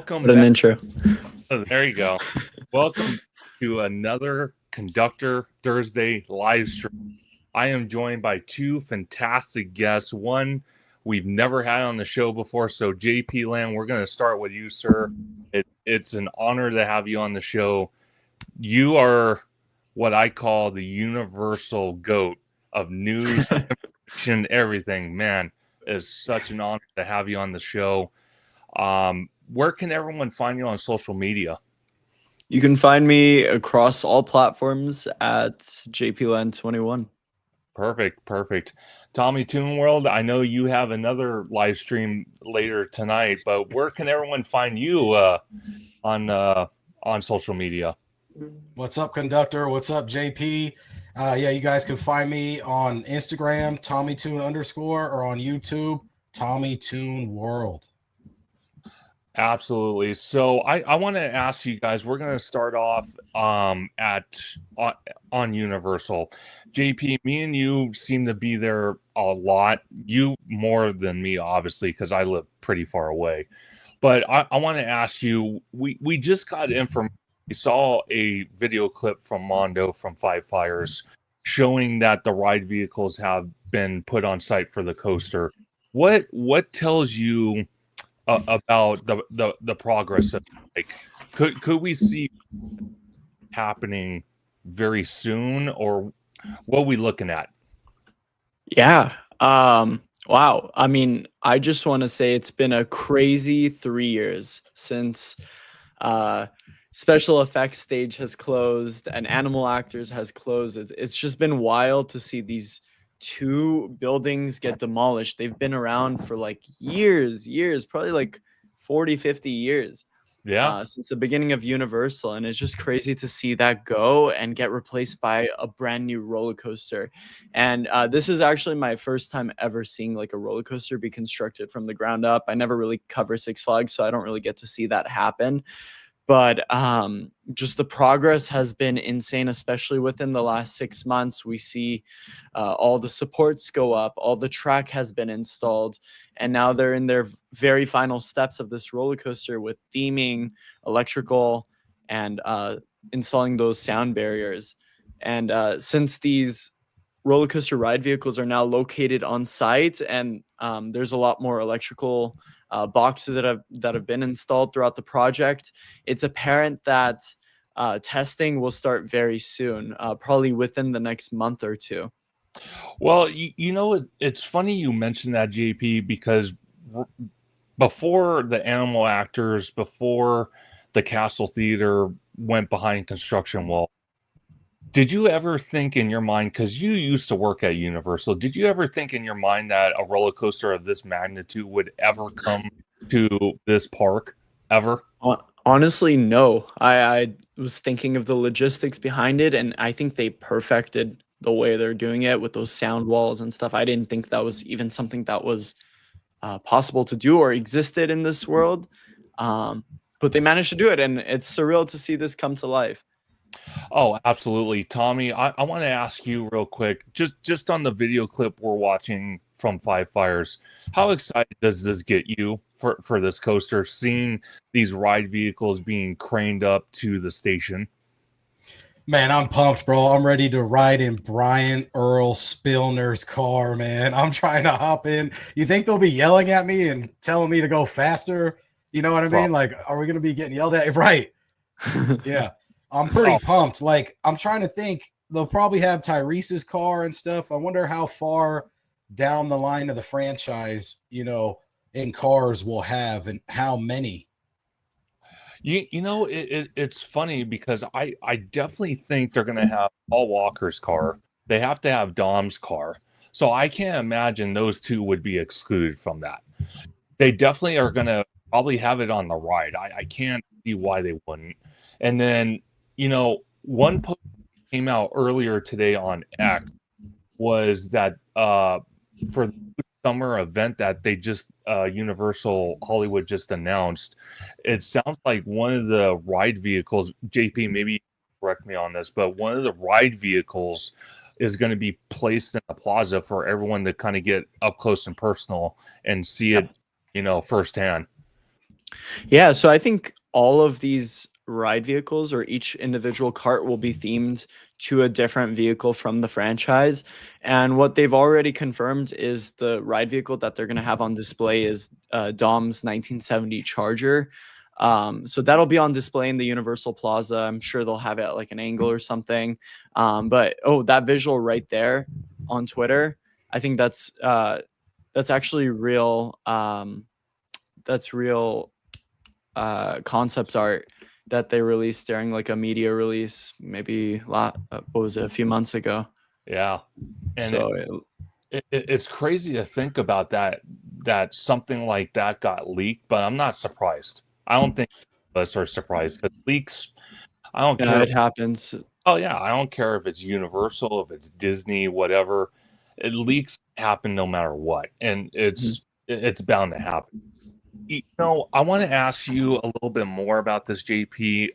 Welcome What an back. intro. Oh, there you go. Welcome to another Conductor Thursday live stream. I am joined by two fantastic guests. One we've never had on the show before. So Jpland, we're going to start with you, sir. It's an honor to have you on the show. You are what I call the universal GOAT of news, information, everything. Man, it's such an honor to have you on the show. Where can everyone find you on social media? You can find me across all platforms at Jpland21. Perfect. TommyToonWorld, I know you have another live stream later tonight, but where can everyone find you on social media? What's up, Conductor? What's up, JP? Yeah, you guys can find me on Instagram, TommyToon_ or on YouTube, TommyToonWorld. Absolutely. So I want to ask you guys, we're going to start off on Universal. JP, me and you seem to be there a lot. You more than me, obviously, because I live pretty far away. But I want to ask you, we just got information. We saw a video clip from Mondo from Five Fires showing that the ride vehicles have been put on site for the coaster. What tells you about the progress of, like, could we see happening very soon, or what are we looking at? Yeah. Wow. I mean, I just want to say it's been a crazy 3 years since special effects stage has closed and animal actors has closed. It's just been wild to see these two buildings get demolished. They've been around for like years, probably like 40, 50 years. Yeah. Since the beginning of Universal, and it's just crazy to see that go and get replaced by a brand new roller coaster. And this is actually my first time ever seeing like a roller coaster be constructed from the ground up. I never really cover Six Flags, so I don't really get to see that happen. But just the progress has been insane, especially within the last 6 months. We see all the supports go up, all the track has been installed, and now they're in their very final steps of this roller coaster with theming, electrical, and installing those sound barriers. And since these roller coaster ride vehicles are now located on site, and there's a lot more electrical boxes that have been installed throughout the project, it's apparent that testing will start very soon, probably within the next month or two. Well, you know, it's funny you mentioned that, JP, because before the animal actors, before the Castle Theater went behind construction wall, did you ever think in your mind, because you used to work at Universal, did you ever think in your mind that a roller coaster of this magnitude would ever come to this park, ever? Honestly, no. I was thinking of the logistics behind it, and I think they perfected the way they're doing it with those sound walls and stuff. I didn't think that was even something that was possible to do or existed in this world. But they managed to do it, and it's surreal to see this come to life. Oh, absolutely. Tommy, I want to ask you real quick, just on the video clip we're watching from Five Fires, how excited does this get you for this coaster, seeing these ride vehicles being craned up to the station? Man, I'm pumped, bro. I'm ready to ride in Brian Earl Spillner's car, man. I'm trying to hop in. You think they'll be yelling at me and telling me to go faster? You know what I mean? Like, are we going to be getting yelled at? Right. Yeah. I'm pretty pumped. Like, I'm trying to think. They'll probably have Tyrese's car and stuff. I wonder how far down the line of the franchise, you know, in cars we'll have and how many. You know, it's funny because I definitely think they're going to have Paul Walker's car. They have to have Dom's car. So I can't imagine those two would be excluded from that. They definitely are going to probably have it on the ride. I can't see why they wouldn't. And then, you know, one post came out earlier today on X was that for the summer event that they just Universal Hollywood just announced, it sounds like one of the ride vehicles, JP, maybe correct me on this, but one of the ride vehicles is going to be placed in the plaza for everyone to kind of get up close and personal and see it, you know, firsthand. Yeah, so I think all of these ride vehicles or each individual cart will be themed to a different vehicle from the franchise. And what they've already confirmed is the ride vehicle that they're going to have on display is Dom's 1970 Charger. So that'll be on display in the Universal Plaza. I'm sure they'll have it at like an angle or something. But oh, that visual right there on Twitter, I think that's actually real. That's real concepts art that they released during like a media release, maybe what was it, a few months ago. Yeah, and So it's crazy to think about that something like that got leaked, but I'm not surprised. I don't think us are surprised because leaks. I don't yeah, care. it happens. Oh yeah, I don't care if it's Universal, if it's Disney, whatever. Leaks happen no matter what, and it's bound to happen. I want to ask you a little bit more about this, JP.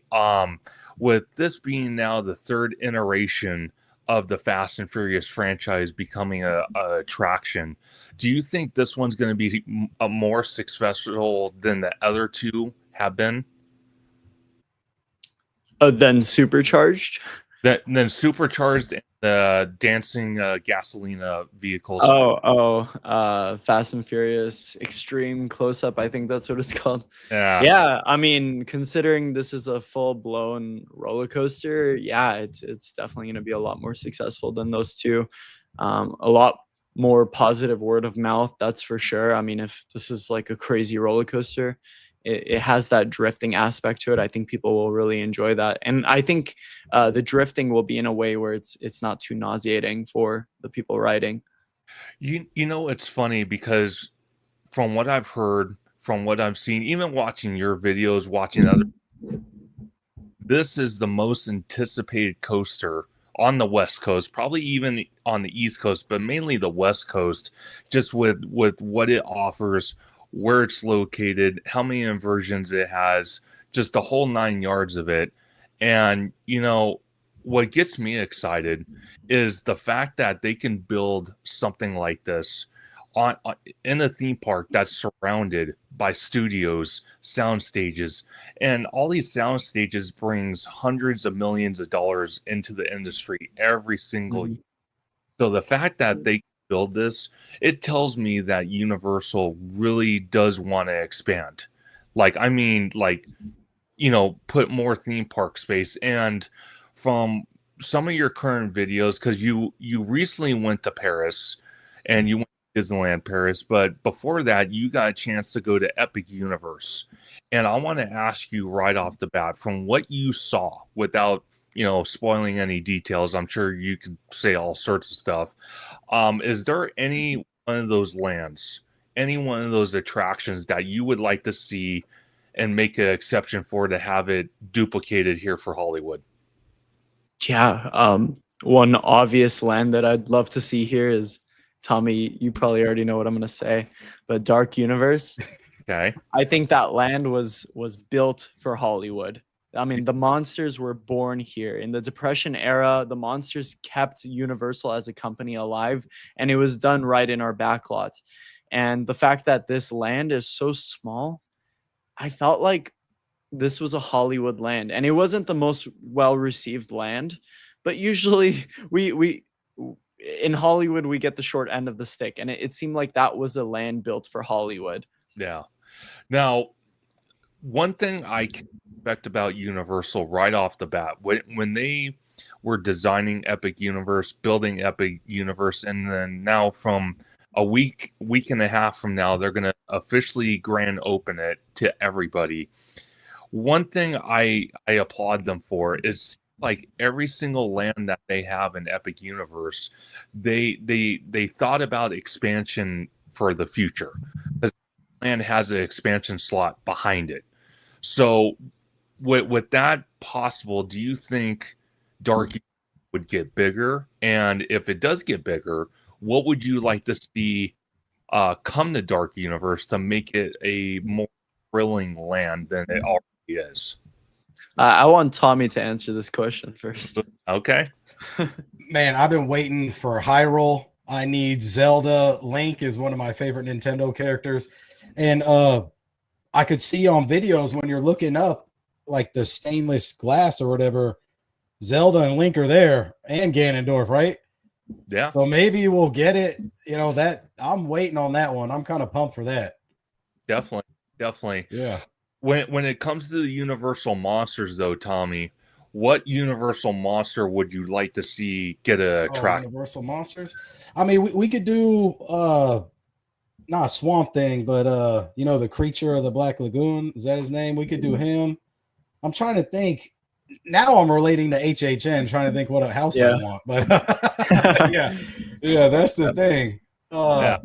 With this being now the third iteration of the Fast and Furious franchise becoming a attraction, do you think this one's going to be a more successful than the other two have been? Then supercharged. That then supercharged and dancing gasolina vehicles. Fast and Furious Extreme Close Up. I think that's what it's called. Yeah. Yeah, I mean, considering this is a full blown roller coaster, yeah, it's definitely going to be a lot more successful than those two. A lot more positive word of mouth, that's for sure. I mean, if this is like a crazy roller coaster, it has that drifting aspect to it. I think people will really enjoy that, and I think the drifting will be in a way where it's not too nauseating for the people riding. It's funny because from what I've heard, from what I've seen, even watching your videos, watching other, this is the most anticipated coaster on the West Coast, probably even on the East Coast, but mainly the West Coast, just with what it offers, where it's located, how many inversions it has, just the whole 9 yards of it. And what gets me excited is the fact that they can build something like this on in a theme park that's surrounded by studios, sound stages, and all these sound stages brings hundreds of millions of dollars into the industry every single year. So the fact that they build this, it tells me that Universal really does want to expand. Like, I mean, like, put more theme park space. And from some of your current videos, because you recently went to Paris and you went to Disneyland Paris, but before that, you got a chance to go to Epic Universe. And I want to ask you right off the bat, from what you saw, without spoiling any details, I'm sure you could say all sorts of stuff. Is there any one of those lands, any one of those attractions that you would like to see and make an exception for to have it duplicated here for Hollywood? Yeah, one obvious land that I'd love to see here is, Tommy, you probably already know what I'm going to say, but Dark Universe. Okay. I think that land was built for Hollywood. I mean, the monsters were born here. In the Depression era, the monsters kept Universal as a company alive, and it was done right in our backlot. And the fact that this land is so small, I felt like this was a Hollywood land, and it wasn't the most well-received land, but usually we in Hollywood we get the short end of the stick, and it seemed like that was a land built for Hollywood. Yeah. Now, one thing I can expect about Universal right off the bat, when they were designing Epic Universe, building Epic Universe, and then now from a week and a half from now, they're going to officially grand open it to everybody. One thing I applaud them for is, like, every single land that they have in Epic Universe, they thought about expansion for the future, because land has an expansion slot behind it. So with that possible, do you think Dark would get bigger? And if it does get bigger, what would you like to see come to Dark Universe to make it a more thrilling land than it already is? I want Tommy to answer this question first. Okay. Man, I've been waiting for Hyrule. I need Zelda. Link is one of my favorite Nintendo characters. And I could see on videos when you're looking up like the stainless glass or whatever, Zelda and Link are there and Ganondorf, right? Yeah, So maybe we'll get it. You know, that I'm waiting on that one. I'm kind of pumped for that. definitely. Yeah. When it comes to the Universal monsters, though, Tommy, what Universal monster would you like to see get a track? Universal monsters. I mean, we could do not Swamp Thing, but you know, the creature of the Black Lagoon. Is that his name? We could do him. I'm trying to think. Now I'm relating to HHN, trying to think what a house I want. But yeah, that's the thing. Yeah.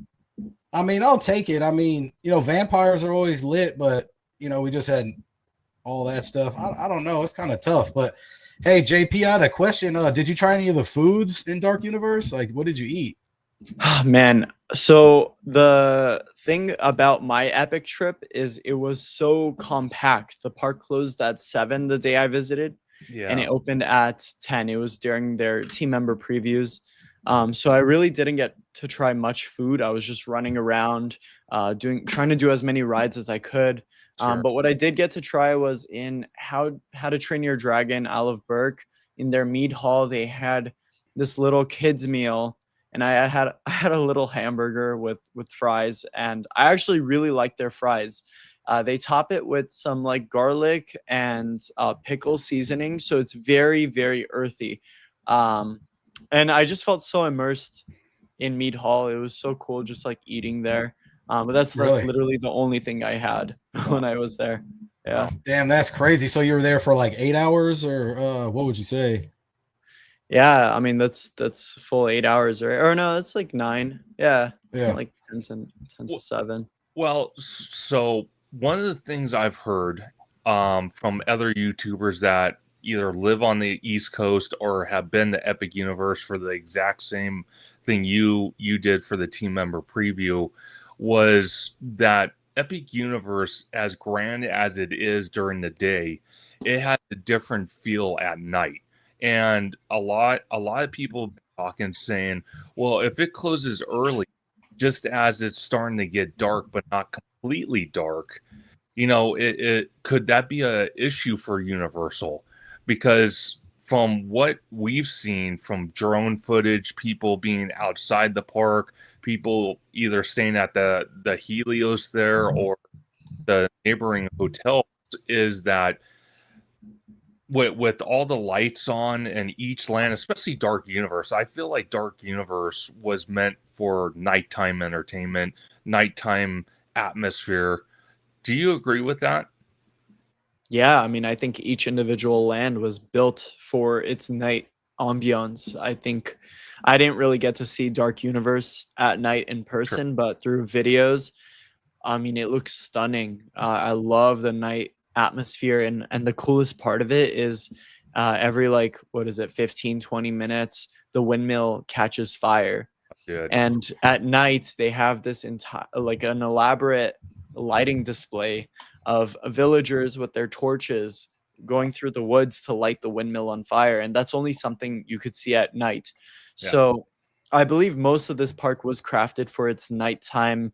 I mean, I'll take it. I mean, you know, vampires are always lit, but you know, we just had all that stuff. I don't know. It's kind of tough. But hey, JP, I had a question. Did you try any of the foods in Dark Universe? Like, what did you eat? Man, so the thing about my epic trip is it was so compact. The park closed at 7 the day I visited, and it opened at 10. It was during their team member previews. So I really didn't get to try much food. I was just running around, trying to do as many rides as I could. But what I did get to try was in How to Train Your Dragon, Isle of Berk. In their mead hall, they had this little kids meal, and I had a little hamburger with fries, and I actually really liked their fries. They top it with some like garlic and pickle seasoning, so it's very, very earthy. And I just felt so immersed in Mead Hall. It was so cool just like eating there. But that's literally the only thing I had when I was there. Yeah. Damn, that's crazy. So you were there for like 8 hours, or what would you say? Yeah, I mean that's full 8 hours, right? Or no, it's like 9. Yeah. Like 10 to 7. Well, so one of the things I've heard from other YouTubers that either live on the East Coast or have been to Epic Universe for the exact same thing you did for the team member preview was that Epic Universe, as grand as it is during the day, it has a different feel at night. And a lot of people have been talking, saying, well, if it closes early, just as it's starting to get dark, but not completely dark, you know, it could that be a issue for Universal? Because from what we've seen from drone footage, people being outside the park, people either staying at the Helios there or the neighboring hotels, is that with all the lights on and each land, especially Dark Universe, I feel like Dark Universe was meant for nighttime entertainment, nighttime atmosphere. Do you agree with that? Yeah, I mean, I think each individual land was built for its night ambiance. I think I didn't really get to see Dark Universe at night in person, but through videos, I mean, it looks stunning. I love the night atmosphere, and the coolest part of it is every like, what is it, 15-20 minutes, the windmill catches fire. Good. And at night they have this entire like an elaborate lighting display of villagers with their torches going through the woods to light the windmill on fire, and that's only something you could see at night. So I believe most of this park was crafted for its nighttime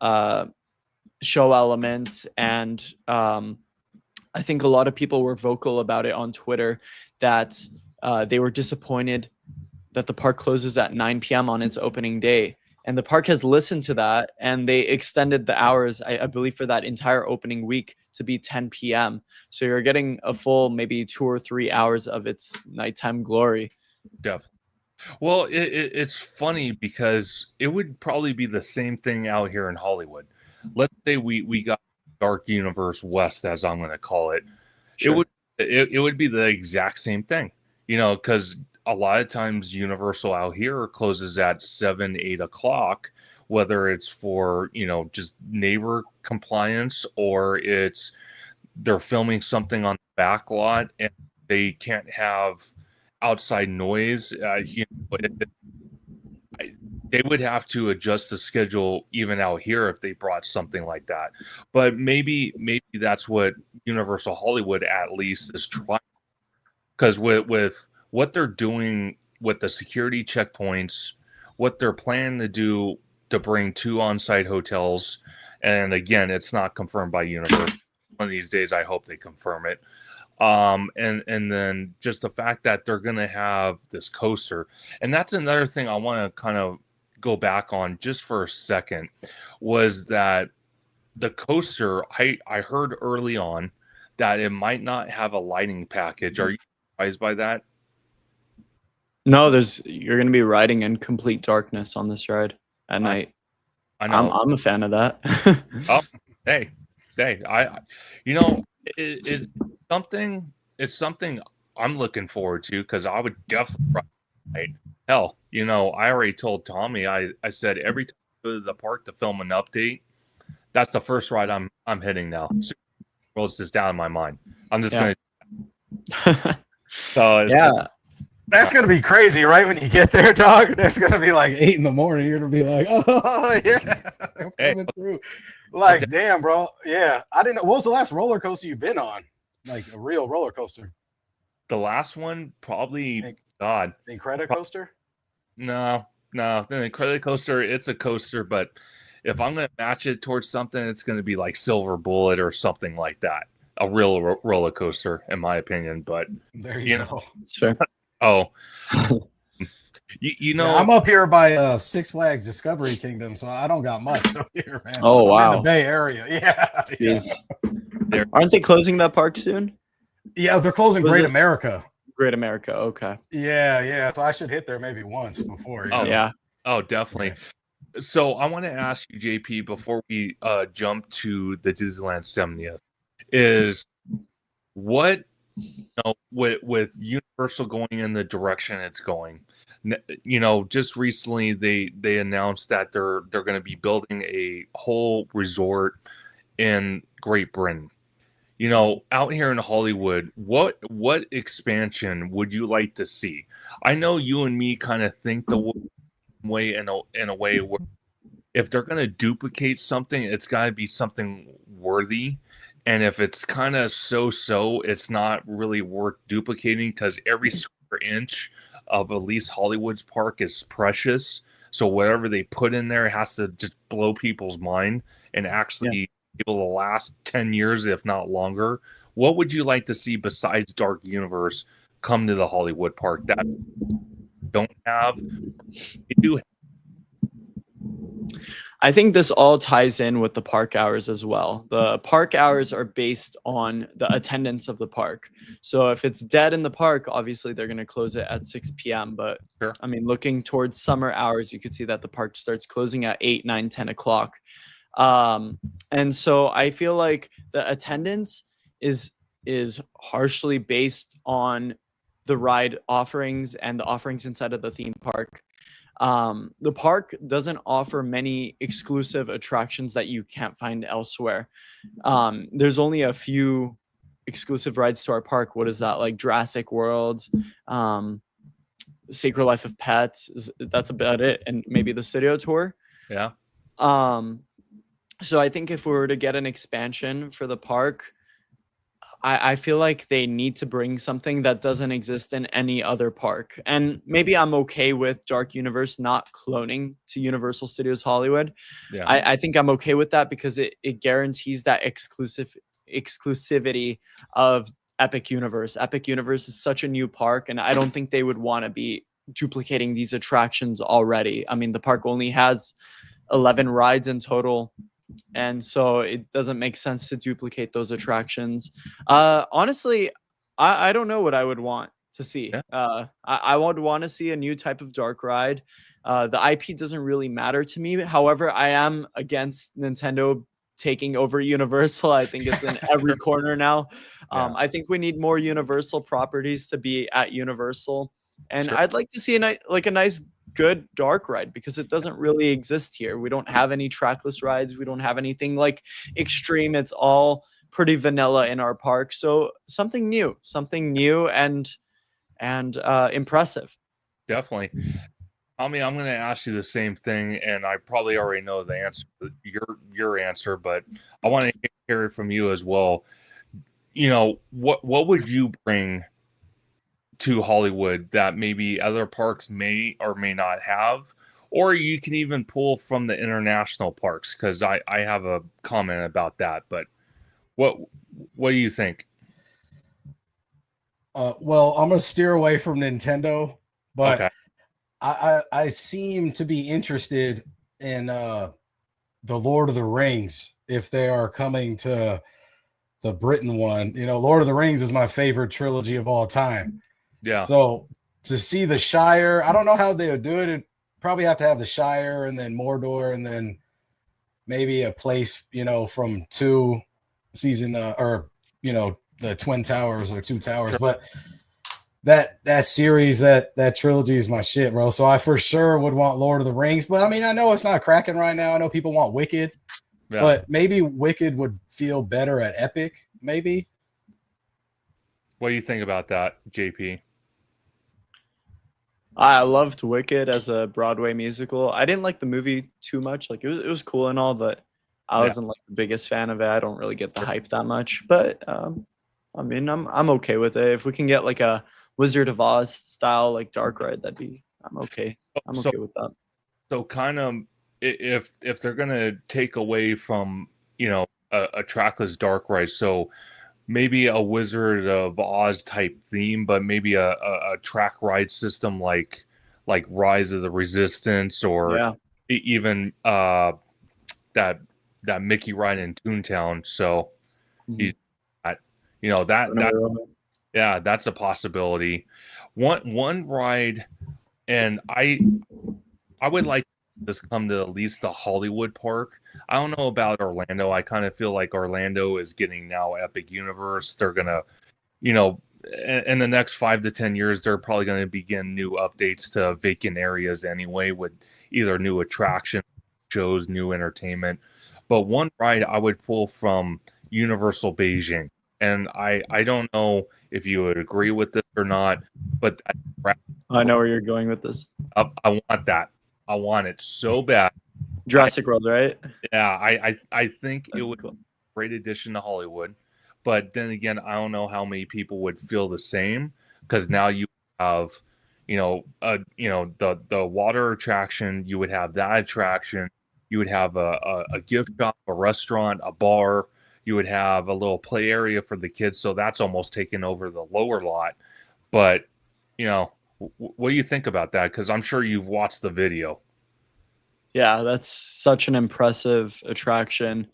show elements, and I think a lot of people were vocal about it on Twitter that they were disappointed that the park closes at 9 p.m. on its opening day. And the park has listened to that, and they extended the hours, I believe, for that entire opening week to be 10 p.m. So you're getting a full maybe 2 or 3 hours of its nighttime glory. Definitely. Well, it's funny because it would probably be the same thing out here in Hollywood. Let's say we got Dark Universe West, as I'm going to call it. Sure. It would be the exact same thing, you know, because a lot of times Universal out here closes at 7-8 o'clock, whether it's for, you know, just neighbor compliance or it's they're filming something on the back lot and they can't have outside noise. You know, they would have to adjust the schedule even out here if they brought something like that. But maybe that's what Universal Hollywood at least is trying, because with what they're doing with the security checkpoints, what they're planning to do to bring 2 on-site hotels, And again, it's not confirmed by Universal. One of these days, I hope they confirm it. And then just the fact that they're going to have this coaster. And that's another thing I want to kind of go back on just for a second, was that the coaster, I heard early on that it might not have a lighting package. Are you surprised by that? No, you're going to be riding in complete darkness on this ride at night. I know. I'm a fan of that. Oh, hey, you know, it's something I'm looking forward to, because I would definitely ride tonight. Hell, you know, I already told Tommy, I said every time I go to the park to film an update, that's the first ride I'm hitting now. So rolls this down in my mind. I'm just gonna. So yeah. That's gonna be crazy, right? When you get there, dog. That's gonna be like 8 in the morning. You're gonna be like, oh yeah, I'm coming through. Like, damn, bro. Yeah, I didn't know. What was the last roller coaster you've been on? Like a real roller coaster? The last one, probably, God, the Incredicoaster. No, the Incredicoaster. It's a coaster, but if I'm gonna match it towards something, it's gonna be like Silver Bullet or something like that. A real roller coaster, in my opinion. But there you know, it's fair. Oh, you know, I'm up here by Six Flags Discovery Kingdom, so I don't got much up here, man. Oh, wow. In the Bay Area. Yeah. Aren't they closing that park soon? Yeah, they're closing Great America. Great America, okay. Yeah. So I should hit there maybe once before. Oh, yeah. Oh, definitely. Yeah. So I want to ask you, JP, before we jump to the Disneyland 70th, is what, you know, with Universal going in the direction it's going, you know, just recently they announced that they're going to be building a whole resort in Great Britain. You know, out here in Hollywood, what expansion would you like to see? I know you and me kind of think the way in a way where if they're going to duplicate something, it's got to be something worthy. And if it's kind of so, it's not really worth duplicating, because every square inch of at least Hollywood's park is precious. So whatever they put in there has to just blow people's mind and actually be able to last 10 years, if not longer. What would you like to see besides Dark Universe come to the Hollywood park that don't have? You do have? I think this all ties in with the park hours as well. The park hours are based on the attendance of the park. So if it's dead in the park, obviously they're going to close it at 6 p.m. But sure. I mean, looking towards summer hours, you could see that the park starts closing at 8, 9, 10 o'clock. And so I feel like the attendance is harshly based on the ride offerings and the offerings inside of the theme park. The park doesn't offer many exclusive attractions that you can't find elsewhere. There's only a few exclusive rides to our park. What is that? Like Jurassic World, Sacred Life of Pets. That's about it. And maybe the studio tour. Yeah. So I think if we were to get an expansion for the park, I feel like they need to bring something that doesn't exist in any other park. And maybe I'm okay with Dark Universe not cloning to Universal Studios Hollywood. Yeah. I think I'm okay with that because it guarantees that exclusivity of Epic Universe. Epic Universe is such a new park, and I don't think they would want to be duplicating these attractions already. I mean, the park only has 11 rides in total. And so it doesn't make sense to duplicate those attractions. Honestly, I don't know what I would want to see. Yeah. I would want to see a new type of dark ride. The IP doesn't really matter to me. However, I am against Nintendo taking over Universal. I think it's in every corner now. I think we need more Universal properties to be at Universal. And I'd like to see a nice good dark ride, because it doesn't really exist here. We don't have any trackless rides. We don't have anything like extreme. It's all pretty vanilla in our park. So something new and impressive. Definitely. Tommy, I'm going to ask you the same thing, and I probably already know the answer, your answer, but I want to hear it from you as well. You know, what would you bring to Hollywood that maybe other parks may or may not have, or you can even pull from the international parks, because I have a comment about that. But what do you think? Well, I'm gonna steer away from Nintendo, but Okay. I seem to be interested in the Lord of the Rings if they are coming to the Britain one. You know, Lord of the Rings is my favorite trilogy of all time. Yeah. So to see the Shire, I don't know how they would do it. It'd probably have to have the Shire and then Mordor and then maybe a place, you know, from two season or you know the Twin Towers or Two Towers, Sure. but that series, that trilogy is my shit, bro. So I for sure would want Lord of the Rings, but I mean, I know it's not cracking right now. I know people want Wicked, Yeah. but maybe Wicked would feel better at Epic, maybe. What do you think about that, JP? I loved Wicked as a Broadway musical. I didn't like the movie too much. Like it was cool and all, but I Yeah. wasn't like the biggest fan of it. I don't really get the hype that much. But I mean, I'm okay with it. If we can get like a Wizard of Oz style like dark ride, I'm okay. I'm So okay with that. so kind of, if they're gonna take away from, you know, a trackless dark ride, so maybe a Wizard of Oz type theme, but maybe a track ride system like Rise of the Resistance, or Yeah. even that Mickey ride in Toontown. So Mhm. he's you know, that Whenever we're over. yeah, that's a possibility. One ride, and I would like this come to at least the Hollywood park. I don't know about Orlando. I kind of feel like Orlando is getting now Epic Universe. They're gonna, you know, in the next 5 to 10 years, they're probably going to begin new updates to vacant areas anyway, with either new attraction shows, new entertainment. But one ride I would pull from Universal Beijing, and I don't know if you would agree with this or not, but I know where you're going with this. I want that. I want it so bad. Jurassic World, right? Yeah, I think it would be Cool. a great addition to Hollywood. But then again, I don't know how many people would feel the same, because now you have, you know, the water attraction. You would have that attraction. You would have a gift shop, a restaurant, a bar. You would have a little play area for the kids. So that's almost taken over the lower lot. But you know, what do you think about that? Because I'm sure you've watched the video. Yeah, that's such an impressive attraction.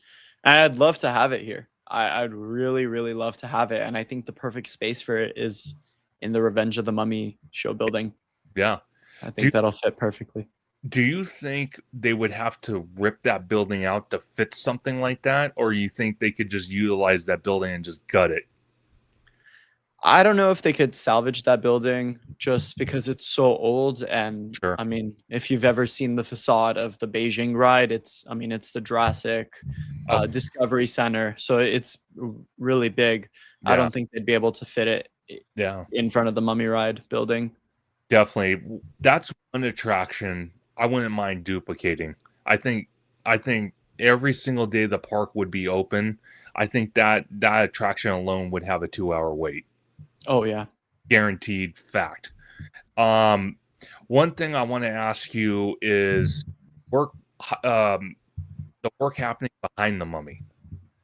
And I'd love to have it here. I'd really, really love to have it. And I think the perfect space for it is in the Revenge of the Mummy show building. Yeah. I think that'll fit perfectly. Do you think they would have to rip that building out to fit something like that? Or you think they could just utilize that building and just gut it? I don't know if they could salvage that building just because it's so old. And Sure. I mean, if you've ever seen the facade of the Beijing ride, it's the Jurassic Oh. Discovery Center. So it's really big. I Yeah. don't think they'd be able to fit it Yeah, in front of the Mummy ride building. definitely. That's one attraction I wouldn't mind duplicating. I think every single day the park would be open. I think that attraction alone would have a 2 hour wait. Oh yeah. Guaranteed fact. One thing I want to ask you is work, the work happening behind the mummy.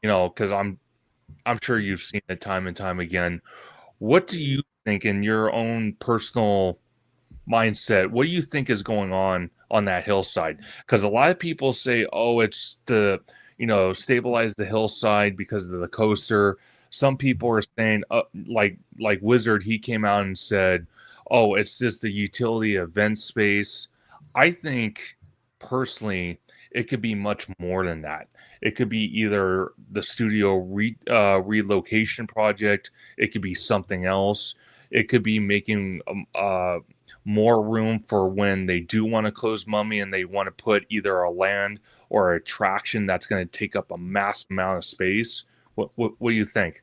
You know, because I'm sure you've seen it time and time again. What do you think, in your own personal mindset, what do you think is going on that hillside? Because a lot of people say, oh, it's the, you know, stabilize the hillside because of the coaster. Some people are saying, like Wizard, he came out and said, oh, it's just a utility event space. I think personally it could be much more than that. It could be either the studio relocation project. It could be something else. It could be making more room for when they do want to close Mummy and they want to put either a land or attraction that's going to take up a massive amount of space. What do you think?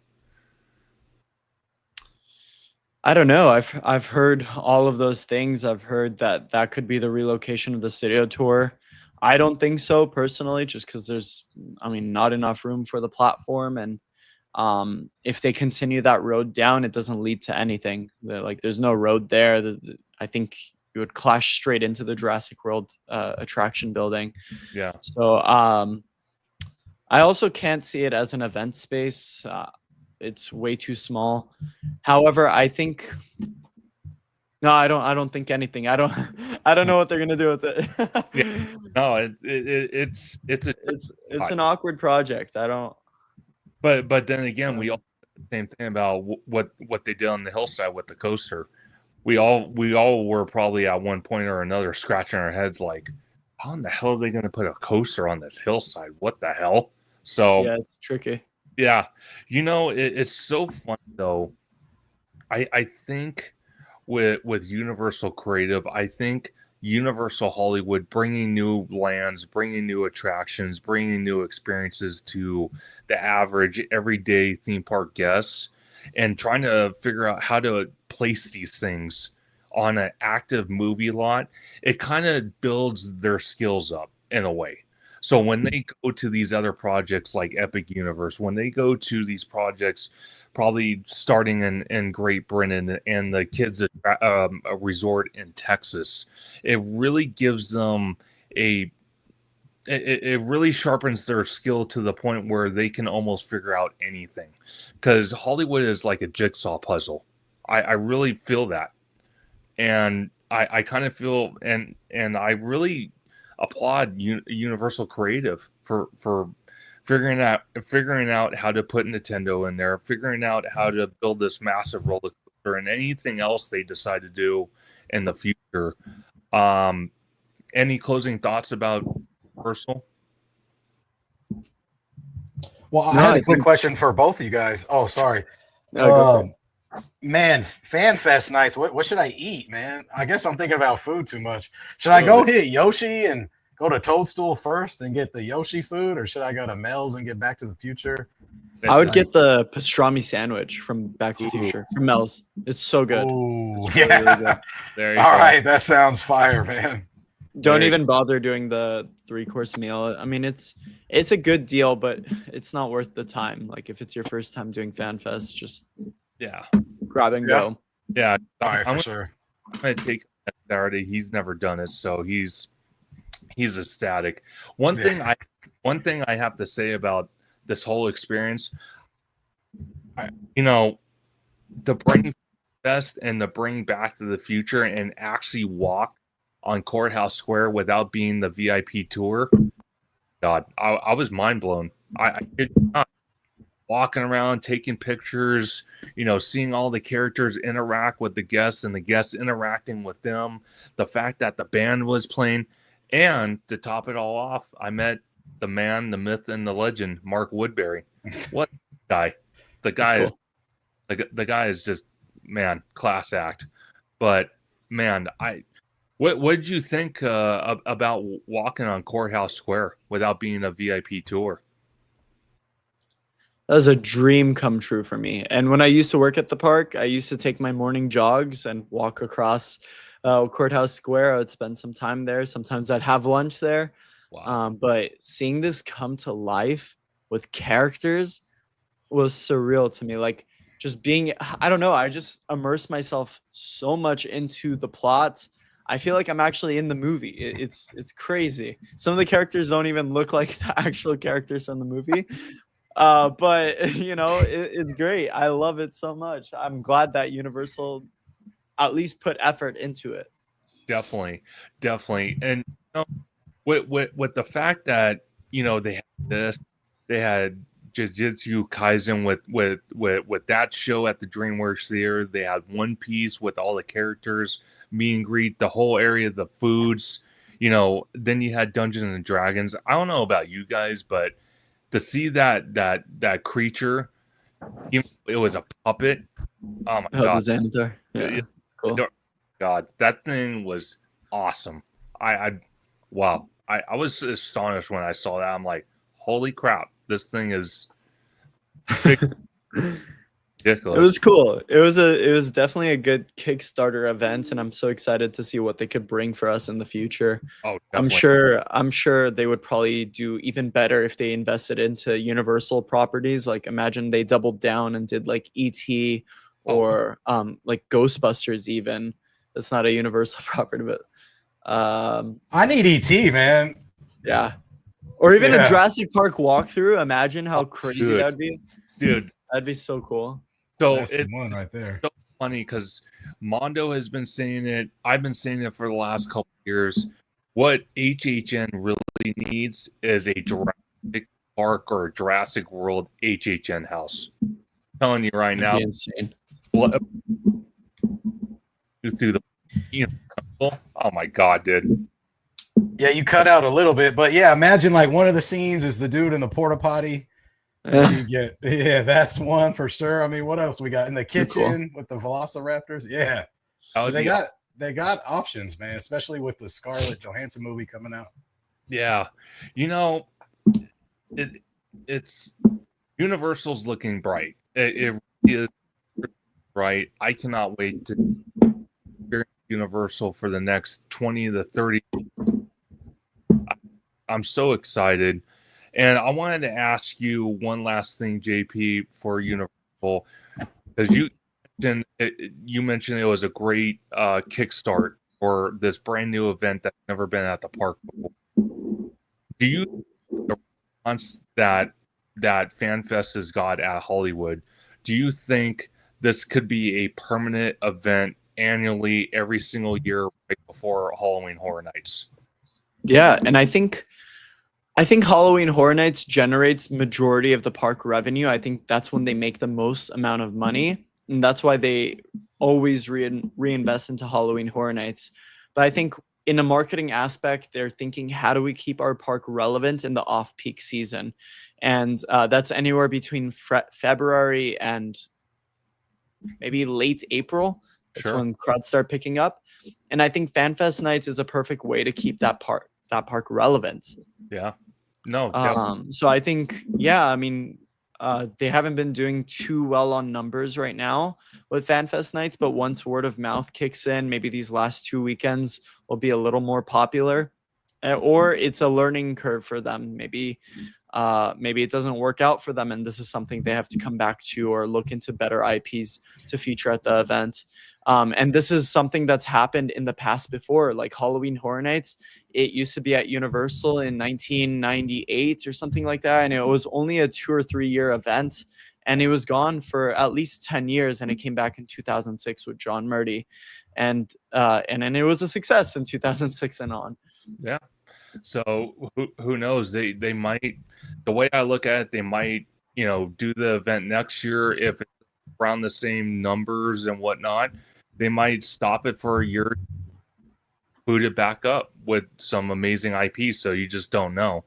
I don't know. I've heard all of those things. I've heard that that could be the relocation of the studio tour. I don't think so personally, just because there's, not enough room for the platform, and if they continue that road down, it doesn't lead to anything. Like there's no road there. I think you would clash straight into the Jurassic World attraction building. Yeah. So I also can't see it as an event space. It's way too small. However, I think no, I don't think anything. I don't know what they're gonna do with it. Yeah. No, it's it's an awkward project. I don't. But then again, we all the same thing about what they did on the hillside with the coaster. We all were probably at one point or another scratching our heads like, how in the hell are they going to put a coaster on this hillside? What the hell? So Yeah, it's tricky. yeah, you know, it's so fun though. I think with Universal Creative, I think Universal Hollywood bringing new lands, bringing new attractions, bringing new experiences to the average everyday theme park guests, and trying to figure out how to place these things on an active movie lot, it kind of builds their skills up in a way. So when they go to these other projects like Epic Universe, when they go to these projects, probably starting in Great Britain and the kids a resort in Texas, it really gives them it really sharpens their skill to the point where they can almost figure out anything, because Hollywood is like a jigsaw puzzle. I really feel that, and I kind of feel and I really applaud Universal Creative for figuring out how to put Nintendo in there, figuring out how to build this massive roller coaster, and anything else they decide to do in the future. Any closing thoughts about Universal? Well, I had a quick question for both of you guys. Oh, sorry. Man, Fan Fest nights. What should I eat, man? I guess I'm thinking about food too much. Should I go hit Yoshi and go to Toadstool first and get the Yoshi food, or should I go to Mel's and get Back to the Future? I would get the pastrami sandwich from Back to the Future from Mel's. It's so good. It's really, really good. There you All go. right, that sounds fire, man. Don't even bother doing the 3-course meal. I mean, it's a good deal, but it's not worth the time. Like if it's your first time doing Fan Fest, just grab and go. Yeah, All right, I'm for sure. gonna take that Saturday. He's never done it, so he's ecstatic. One thing I have to say about this whole experience, the Bring Fest and the Bring Back to the Future and actually walk on Courthouse Square without being the VIP tour. God, I was mind blown. I did not. Walking around, taking pictures, seeing all the characters interact with the guests and the guests interacting with them. The fact that the band was playing, and to top it all off, I met the man, the myth, and the legend, Mark Woodbury. What guy? The guy is the guy is just, man, class act. But man, what did you think about walking on Courthouse Square without being a VIP tour? That was a dream come true for me. And when I used to work at the park, I used to take my morning jogs and walk across Courthouse Square. I would spend some time there. Sometimes I'd have lunch there. Wow. But seeing this come to life with characters was surreal to me. Like just being, I don't know, I just immersed myself so much into the plot. I feel like I'm actually in the movie. It's crazy. Some of the characters don't even look like the actual characters from the movie. But it's great. I love it so much. I'm glad that Universal at least put effort into it. Definitely. And with the fact that they had this, they had Jujutsu Kaisen with that show at the DreamWorks Theater. They had One Piece with all the characters, meet and greet, the whole area, the foods. Then you had Dungeons and Dragons. I don't know about you guys, but to see that creature, it was a puppet. Oh my god! The Xanathar. Yeah, cool. God, that thing was awesome. Wow. I was astonished when I saw that. I'm like, holy crap! This thing is ridiculous. It was cool. It was definitely a good Kickstarter event, and I'm so excited to see what they could bring for us in the future. Oh, I'm sure they would probably do even better if they invested into Universal properties. Like imagine they doubled down and did like ET or like Ghostbusters even. That's not a Universal property, but I need ET, man. yeah. Or even a Yeah. Jurassic Park walkthrough. Imagine how crazy dude. that would be. Dude. That'd be so cool. So That's the it's one right there. so funny because Mondo has been saying it. I've been saying it for the last couple of years. What HHN really needs is a Jurassic Park or Jurassic World HHN house. I'm telling you right That'd now, be insane. through the oh my god, dude. Yeah, you cut out a little bit, but yeah, imagine like one of the scenes is the dude in the porta potty. You get, yeah, that's one for sure. I mean, what else we got in the kitchen with the Velociraptors? Yeah, they got options, man, especially with the Scarlett Johansson movie coming out. Yeah, you know, it's Universal's looking bright. It really is bright. I cannot wait to experience Universal for the next 20 to 30. I'm so excited. And I wanted to ask you one last thing, JP, for Universal, because you mentioned it was a great kickstart for this brand new event that's never been at the park before. Do you the response that FanFest has got at Hollywood? Do you think this could be a permanent event annually every single year right before Halloween Horror Nights? Yeah, and I think Halloween Horror Nights generates majority of the park revenue. I think that's when they make the most amount of money, and that's why they always reinvest into Halloween Horror Nights. But I think in a marketing aspect, they're thinking, how do we keep our park relevant in the off-peak season? And that's anywhere between February and maybe late April. That's when crowds start picking up. And I think FanFest Nights is a perfect way to keep that park relevant. Yeah. No, definitely. So I think, yeah, I mean, they haven't been doing too well on numbers right now with FanFest Nights, but once word of mouth kicks in, maybe these last 2 weekends will be a little more popular, or it's a learning curve for them. Maybe it doesn't work out for them, and this is something they have to come back to or look into better IPs to feature at the event. And this is something that's happened in the past before, like Halloween Horror Nights. It used to be at Universal in 1998 or something like that, and it was only a 2 or 3 year event, and it was gone for at least 10 years, and it came back in 2006 with John Murdy, and then it was a success in 2006 and on. Yeah. So who knows? They might. The way I look at it, they might do the event next year if it's around the same numbers and whatnot. They might stop it for a year, boot it back up with some amazing IP. So you just don't know.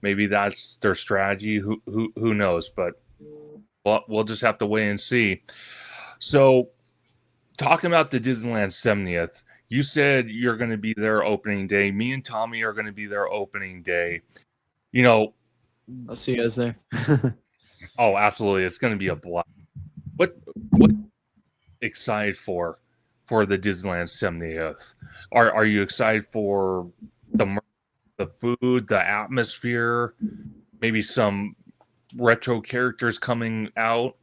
Maybe that's their strategy. Who knows? But we'll just have to wait and see. So talking about the Disneyland 70th. You said you're going to be there opening day. Me and Tommy are going to be there opening day. I'll see you guys there. Oh, absolutely. It's going to be a blast. What excited for the Disneyland 70th? Are you excited for the food, the atmosphere, maybe some retro characters coming out,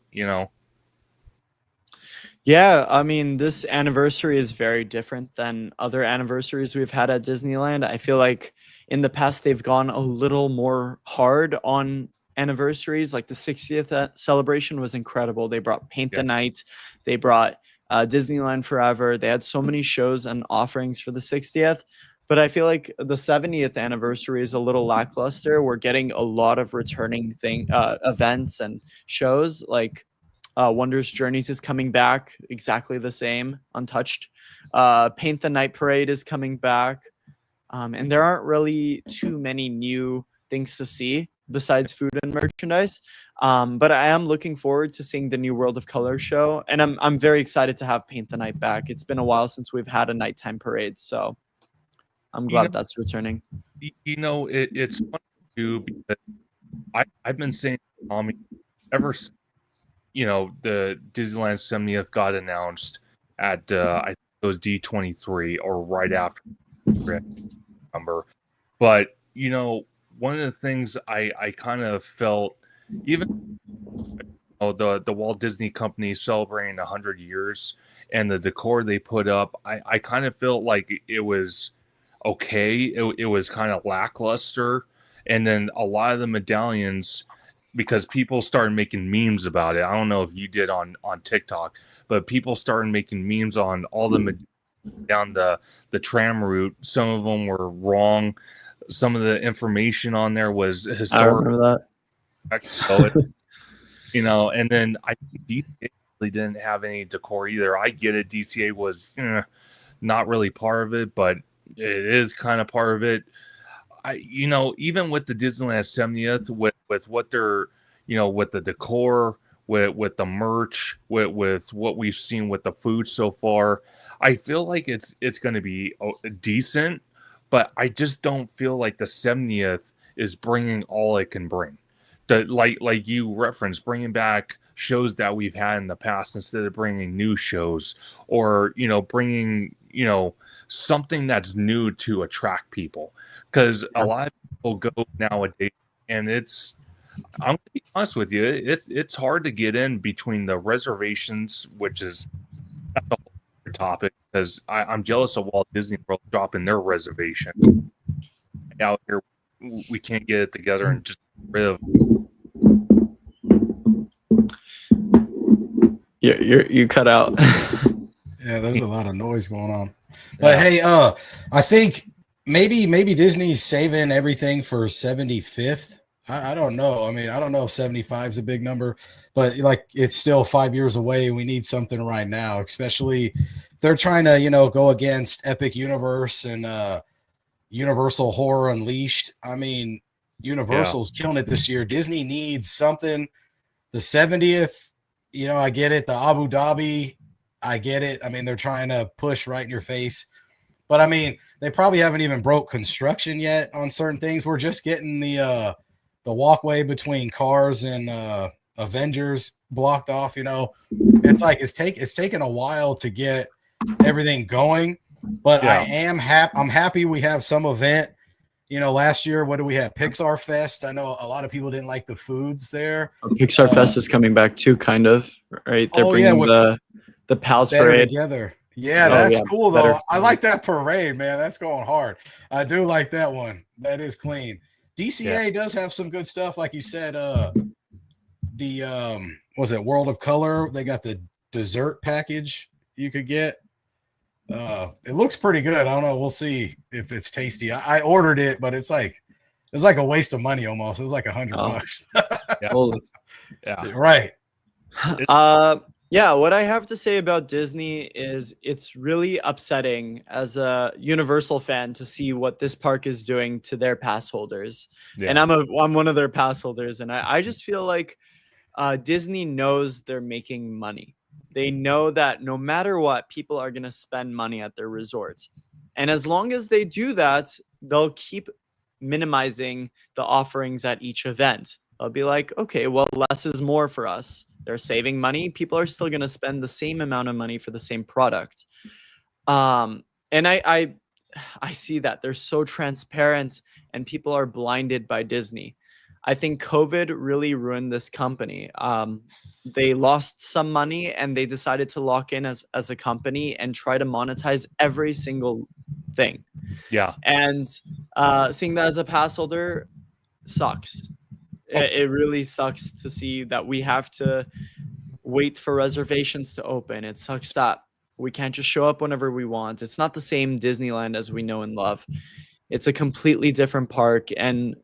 Yeah, I mean, this anniversary is very different than other anniversaries we've had at Disneyland. I feel like in the past they've gone a little more hard on anniversaries. Like the 60th celebration was incredible. They brought Paint the Night. They brought Disneyland Forever. They had so many shows and offerings for the 60th. But I feel like the 70th anniversary is a little lackluster. We're getting a lot of returning events and shows like Wonders Journeys is coming back exactly the same, untouched. Paint the Night Parade is coming back. And there aren't really too many new things to see besides food and merchandise. But I am looking forward to seeing the new World of Color show. And I'm very excited to have Paint the Night back. It's been a while since we've had a nighttime parade. So I'm glad that's returning. It's fun too because I've been saying, Tommy, ever since the Disneyland 70th got announced at I think it was D23 or right after number. But one of the things I kind of felt, even the Walt Disney Company celebrating 100 years, and the decor they put up, I kind of felt like it was okay. It was kind of lackluster. And then a lot of the medallions, because people started making memes about it. I don't know if you did on TikTok, but people started making memes on all the down the tram route. Some of them were wrong. Some of the information on there was I historic. remember that. So it, you know, and then I think DCA really didn't have any decor either. I get it. DCA was not really part of it, but it is kind of part of it. You know, even with the Disneyland 70th, with what they're, you know, with the decor, with the merch, with what we've seen with the food so far, I feel like it's going to be decent, but I just don't feel like the 70th is bringing all it can bring. Like you referenced, bringing back shows that we've had in the past instead of bringing new shows, or you know, bringing, you know, something that's new to attract people, because a lot of people go nowadays, and I'm gonna be honest with you, it's hard to get in between the reservations, which is that's a whole other topic, because I'm jealous of Walt Disney World dropping their reservation out here. We can't get it together and just get rid of. You cut out. Yeah, there's a lot of noise going on. But hey, I think maybe Disney's saving everything for 75th. I don't know. I mean, I don't know if 75 is a big number, but like it's still 5 years away. We need something right now, especially if they're trying to, you know, go against Epic Universe and Universal Horror Unleashed. I mean, Universal's killing it this year. Disney needs something. The 70th, you know, I get it. The Abu Dhabi, I get it. I mean, they're trying to push right in your face. But I mean, they probably haven't even broke construction yet on certain things. We're just getting the walkway between Cars and Avengers blocked off. You know, it's like it's taken a while to get everything going. But I am happy. I'm happy we have some event. You know, last year, what do we have? Pixar Fest. I know a lot of people didn't like the foods there. Pixar Fest is coming back too, kind of. Right? They're bringing the Pals Parade together. Yeah, that's cool though. I like that parade, man. That's going hard. I do like that one. That is clean. DCA does have some good stuff, like you said. Was it World of Color? They got the dessert package you could get. It looks pretty good. I don't know. We'll see if it's tasty. I ordered it, but it's like a waste of money almost. It was like $100. Right. Yeah, what I have to say about Disney is it's really upsetting as a Universal fan to see what this park is doing to their pass holders. And I'm one of their pass holders, and I just feel like Disney knows they're making money. They know that no matter what, people are going to spend money at their resorts. And as long as they do that, they'll keep minimizing the offerings at each event. They'll be like, okay, well, less is more for us. They're saving money. People are still going to spend the same amount of money for the same product. And I see that they're so transparent and people are blinded by Disney. I think COVID really ruined this company. They lost some money and they decided to lock in as a company and try to monetize every single thing. Yeah. And seeing that as a pass holder sucks. It really sucks to see that we have to wait for reservations to open. It sucks that we can't just show up whenever we want. It's not the same Disneyland as we know and love. It's a completely different park, and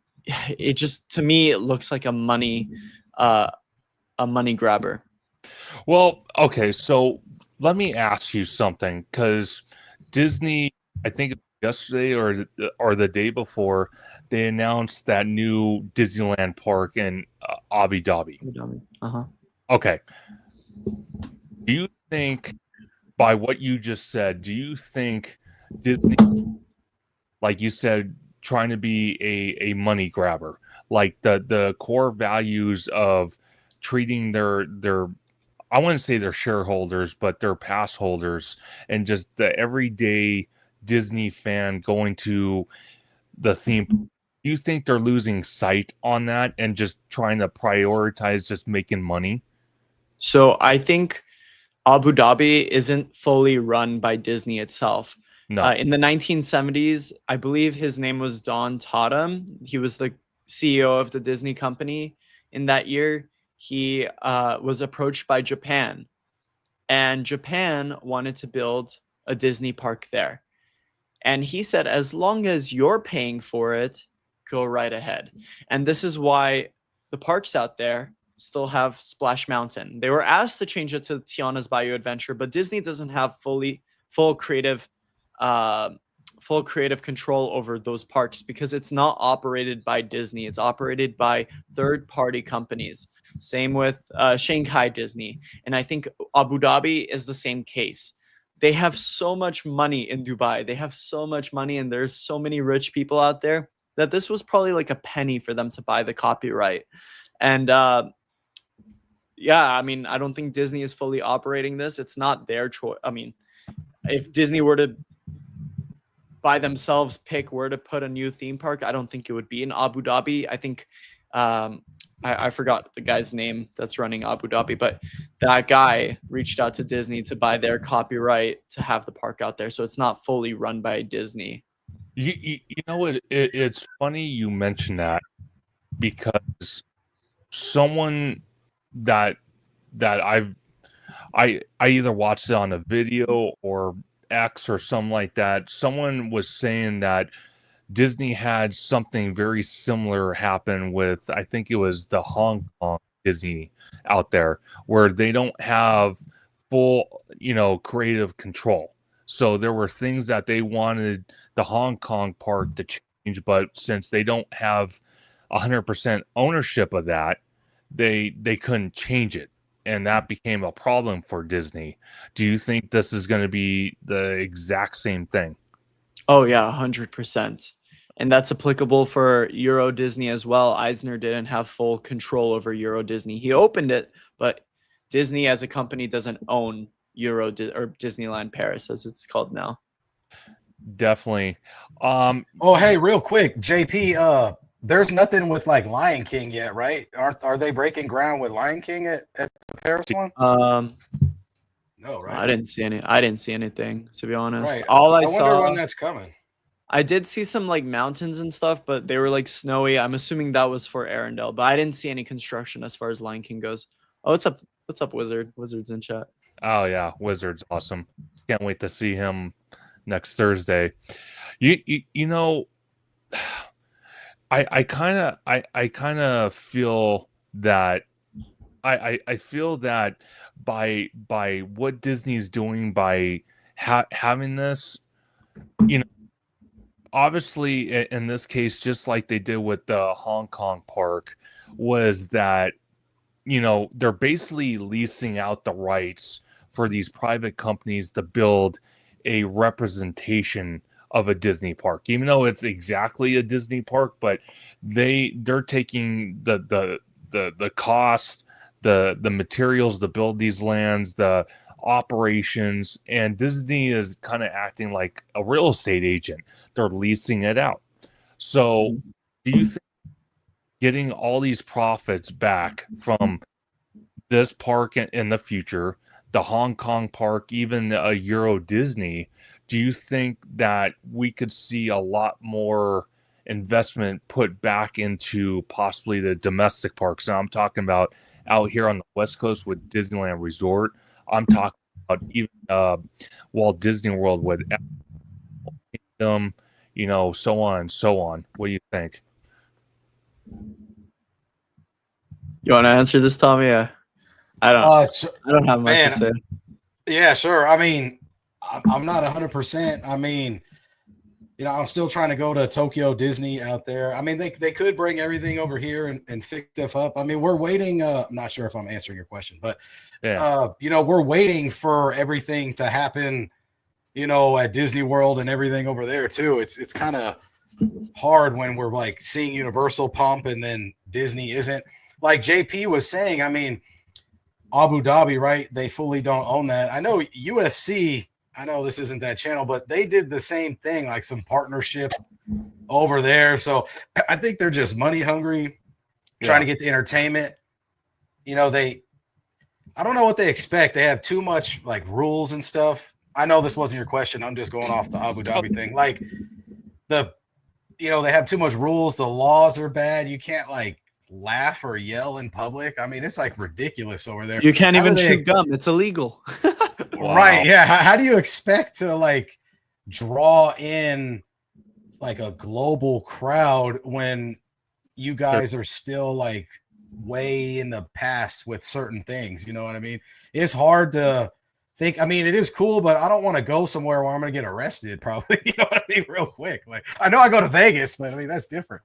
it just, to me, it looks like a money grabber. Well, okay, so let me ask you something, because Disney, I think yesterday or the day before, they announced that new Disneyland park in Abu Dhabi. Okay. Do you think, by what you just said, do you think Disney, like you said, trying to be a money grabber, like the core values of treating their I wouldn't say their shareholders, but their pass holders, and just the everyday Disney fan going to the theme? Do you think they're losing sight on that and just trying to prioritize just making money? So I think Abu Dhabi isn't fully run by Disney itself. No. In the 1970s, I believe his name was Don Totham. He was the CEO of the Disney company in that year. He was approached by Japan, and Japan wanted to build a Disney park there. And he said, as long as you're paying for it, go right ahead. And this is why the parks out there still have Splash Mountain. They were asked to change it to Tiana's Bayou Adventure, but Disney doesn't have full creative control over those parks because it's not operated by Disney. It's operated by third-party companies. Same with Shanghai Disney. And I think Abu Dhabi is the same case. They have so much money in Dubai. They have so much money, and there's so many rich people out there that this was probably like a penny for them to buy the copyright. And yeah, I mean, I don't think Disney is fully operating this. It's not their choice. I mean, if Disney were to by themselves pick where to put a new theme park, I don't think it would be in Abu Dhabi. I think I forgot the guy's name that's running Abu Dhabi, but that guy reached out to Disney to buy their copyright to have the park out there. So it's not fully run by Disney. You know, it's funny you mention that, because someone that I either watched it on a video or X or something like that, someone was saying that Disney had something very similar happen with, I think it was the Hong Kong Disney out there, where they don't have full, creative control. So there were things that they wanted the Hong Kong park to change, but since they don't have 100% ownership of that, they couldn't change it. And that became a problem for Disney. Do you think this is going to be the exact same thing? Oh yeah, 100%. And that's applicable for Euro Disney as well. Eisner didn't have full control over Euro Disney. He opened it, but Disney as a company doesn't own or Disneyland Paris, as it's called now. Definitely. Oh, hey, real quick, JP, there's nothing with like Lion King yet, right? Are they breaking ground with Lion King at the Paris one? No, right? I didn't see anything, to be honest. Right. All I wonder saw when that's coming. I did see some like mountains and stuff, but they were like snowy. I'm assuming that was for Arendelle, but I didn't see any construction as far as Lion King goes. Oh, what's up? What's up, Wizard? Wizard's in chat. Oh yeah, Wizard's awesome. Can't wait to see him next Thursday. You know, I kind of feel that I feel that by what Disney's doing by having this, obviously in this case, just like they did with the Hong Kong park, was that they're basically leasing out the rights for these private companies to build a representation of a Disney park, even though it's exactly a Disney park, but they're taking the cost, the materials to build these lands, the operations, and Disney is kind of acting like a real estate agent. They're leasing it out. So do you think getting all these profits back from this park in the future, the Hong Kong park, even a Euro Disney, do you think that we could see a lot more investment put back into possibly the domestic parks? Now I'm talking about out here on the West Coast with Disneyland Resort. I'm talking about even Walt Disney World with Kingdom, so on and so on. What do you think? You want to answer this, Tommy? I don't have much to say. Yeah, sure. I mean, I'm not 100%. I mean, I'm still trying to go to Tokyo Disney out there. I mean, they could bring everything over here and fix stuff up. I mean, we're waiting. I'm not sure if I'm answering your question, but yeah. We're waiting for everything to happen, at Disney World and everything over there too. It's kind of hard when we're like seeing Universal pump and then Disney isn't. Like JP was saying, I mean, Abu Dhabi, right? They fully don't own that. I know UFC, I know this isn't that channel, but they did the same thing, like some partnership over there. So I think they're just money hungry, trying to get the entertainment. I don't know what they expect. They have too much like rules and stuff. I know this wasn't your question. I'm just going off the Abu Dhabi thing. Like they have too much rules. The laws are bad. You can't like laugh or yell in public. I mean, it's like ridiculous over there. You can't even chew gum. It's illegal. Wow. Right. Yeah. How do you expect to like draw in like a global crowd when you guys are still like way in the past with certain things? You know what I mean? It's hard to think. I mean, it is cool, but I don't want to go somewhere where I'm going to get arrested probably. You know what I mean? Real quick. Like, I know I go to Vegas, but I mean, that's different.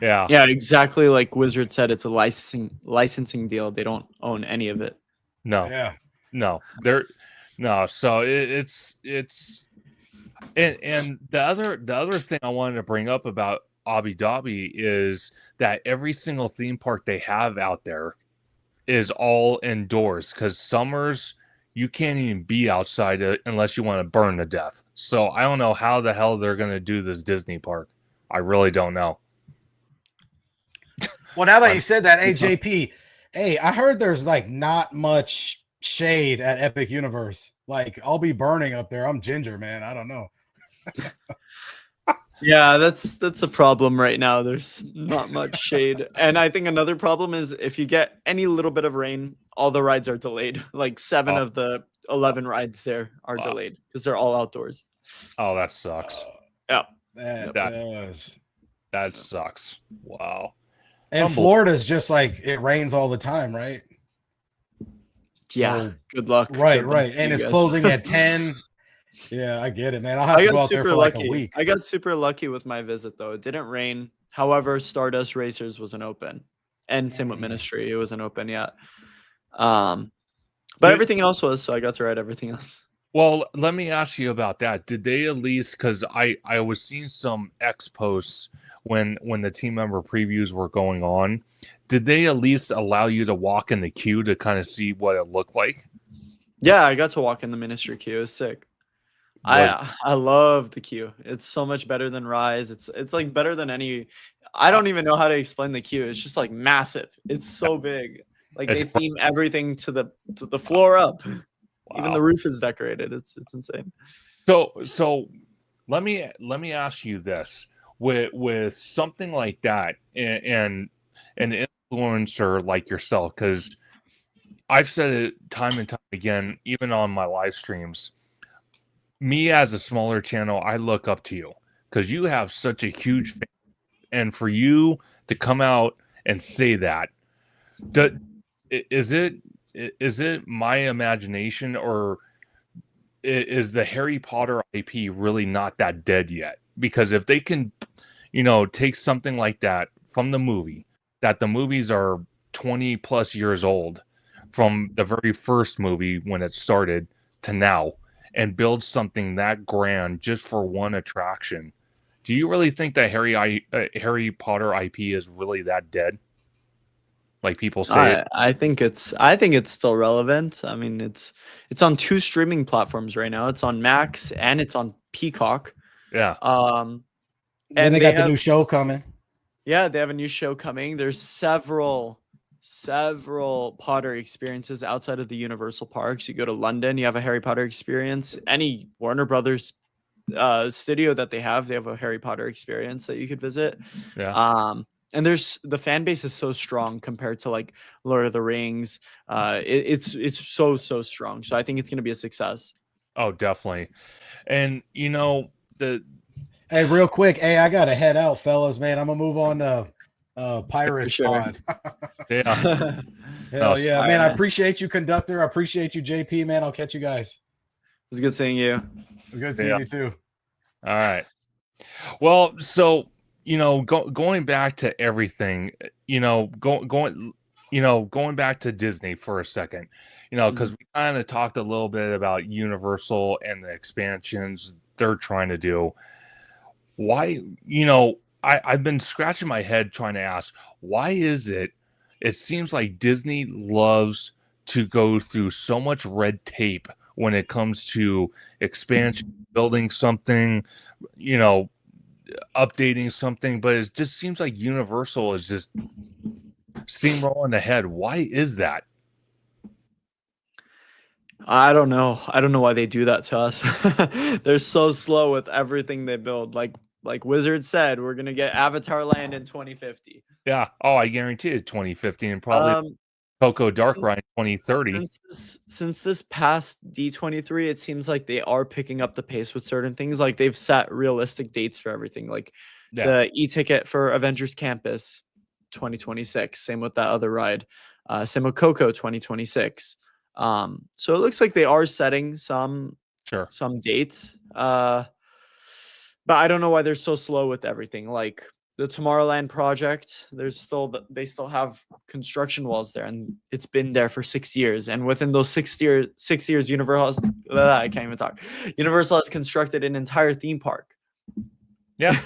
Yeah. Yeah, exactly. Like Wizard said, it's a licensing deal. They don't own any of it. No. Yeah. No. So it's and the other thing I wanted to bring up about Abu Dhabi is that every single theme park they have out there is all indoors, because summers you can't even be outside unless you want to burn to death. So I don't know how the hell they're going to do this Disney park. I really don't know. Well, now that you said that, JP, hey, I heard there's like not much shade at Epic Universe. Like, I'll be burning up there. I'm ginger, man. I don't know. Yeah, that's a problem right now. There's not much shade. And I think another problem is if you get any little bit of rain, all the rides are delayed. Like 7 of the 11 rides there are delayed because they're all outdoors. Oh, that sucks. Yeah. That sucks. Wow. And Florida's just like it rains all the time, right? Yeah. So, good luck. Right. And it's closing at 10. Yeah, I get it, man. I'll have to go out there for like a week. I got super lucky with my visit, though. It didn't rain. However, Stardust Racers wasn't open. And same with Ministry. It wasn't open yet. But everything else was, so I got to ride everything else. Well, let me ask you about that. Did they at least, because I was seeing some X posts when the team member previews were going on, did they at least allow you to walk in the queue to kind of see what it looked like? Yeah, I got to walk in the Ministry queue. It was sick. I love the queue. It's so much better than Rise. It's like better than any. I don't even know how to explain the queue. It's just like massive. It's so big. Like they theme everything to the floor up. Wow. Even the roof is decorated. It's insane. So let me ask you this: with something like that and an influencer like yourself, because I've said it time and time again, even on my live streams. Me as a smaller channel, I look up to you because you have such a huge fan. And for you to come out and say that, is it my imagination, or is the Harry Potter IP really not that dead yet? Because if they can, take something like that from the movie, that the movies are 20 plus years old from the very first movie when it started to now, and build something that grand just for one attraction, do you really think that Harry Potter IP is really that dead? Like people say, I think it's still relevant. I mean, it's on 2 streaming platforms right now. It's on Max and it's on Peacock. Yeah. And they got the new show coming. Yeah, they have a new show coming. There's several Potter experiences outside of the Universal parks. You go to London, you have a Harry Potter experience. Any Warner Brothers studio that they have a Harry Potter experience that you could visit. Yeah. And the fan base is so strong compared to like Lord of the Rings. It's so strong. So I think it's going to be a success. Oh, definitely. And hey, real quick, hey, I gotta head out, fellas, man. I'm gonna move on to Pirates Pod. Yeah. Hell yeah, man. I appreciate you, Conductor. I appreciate you, JP, man. I'll catch you guys. It's good seeing you. It's good seeing you too. All right. Well, so going back to everything, going back to Disney for a second, because we kind of talked a little bit about Universal and the expansions they're trying to do. Why, I've been scratching my head trying to ask, why is it seems like Disney loves to go through so much red tape when it comes to expansion, building something, updating something, but it just seems like Universal is just steamrolling ahead. Why is that? I don't know. I don't know why they do that to us. They're so slow with everything they build. Like Wizard said, we're gonna get Avatar Land in 2050. Yeah. Oh, I guarantee it 2015 and probably Um, Coco Dark since Ride 2030. since this past D23, it seems like they are picking up the pace with certain things. Like they've set realistic dates for everything. Like Yeah. the e-ticket for Avengers Campus 2026. Same with that other ride. Same with Coco 2026. So it looks like they are setting Sure. some dates. But I don't know why they're so slow with everything. Like the Tomorrowland project, they still have construction walls there, and it's been there for 6 years. And within those 6 years, Universal I can't even talk. Universal has constructed an entire theme park. Yeah.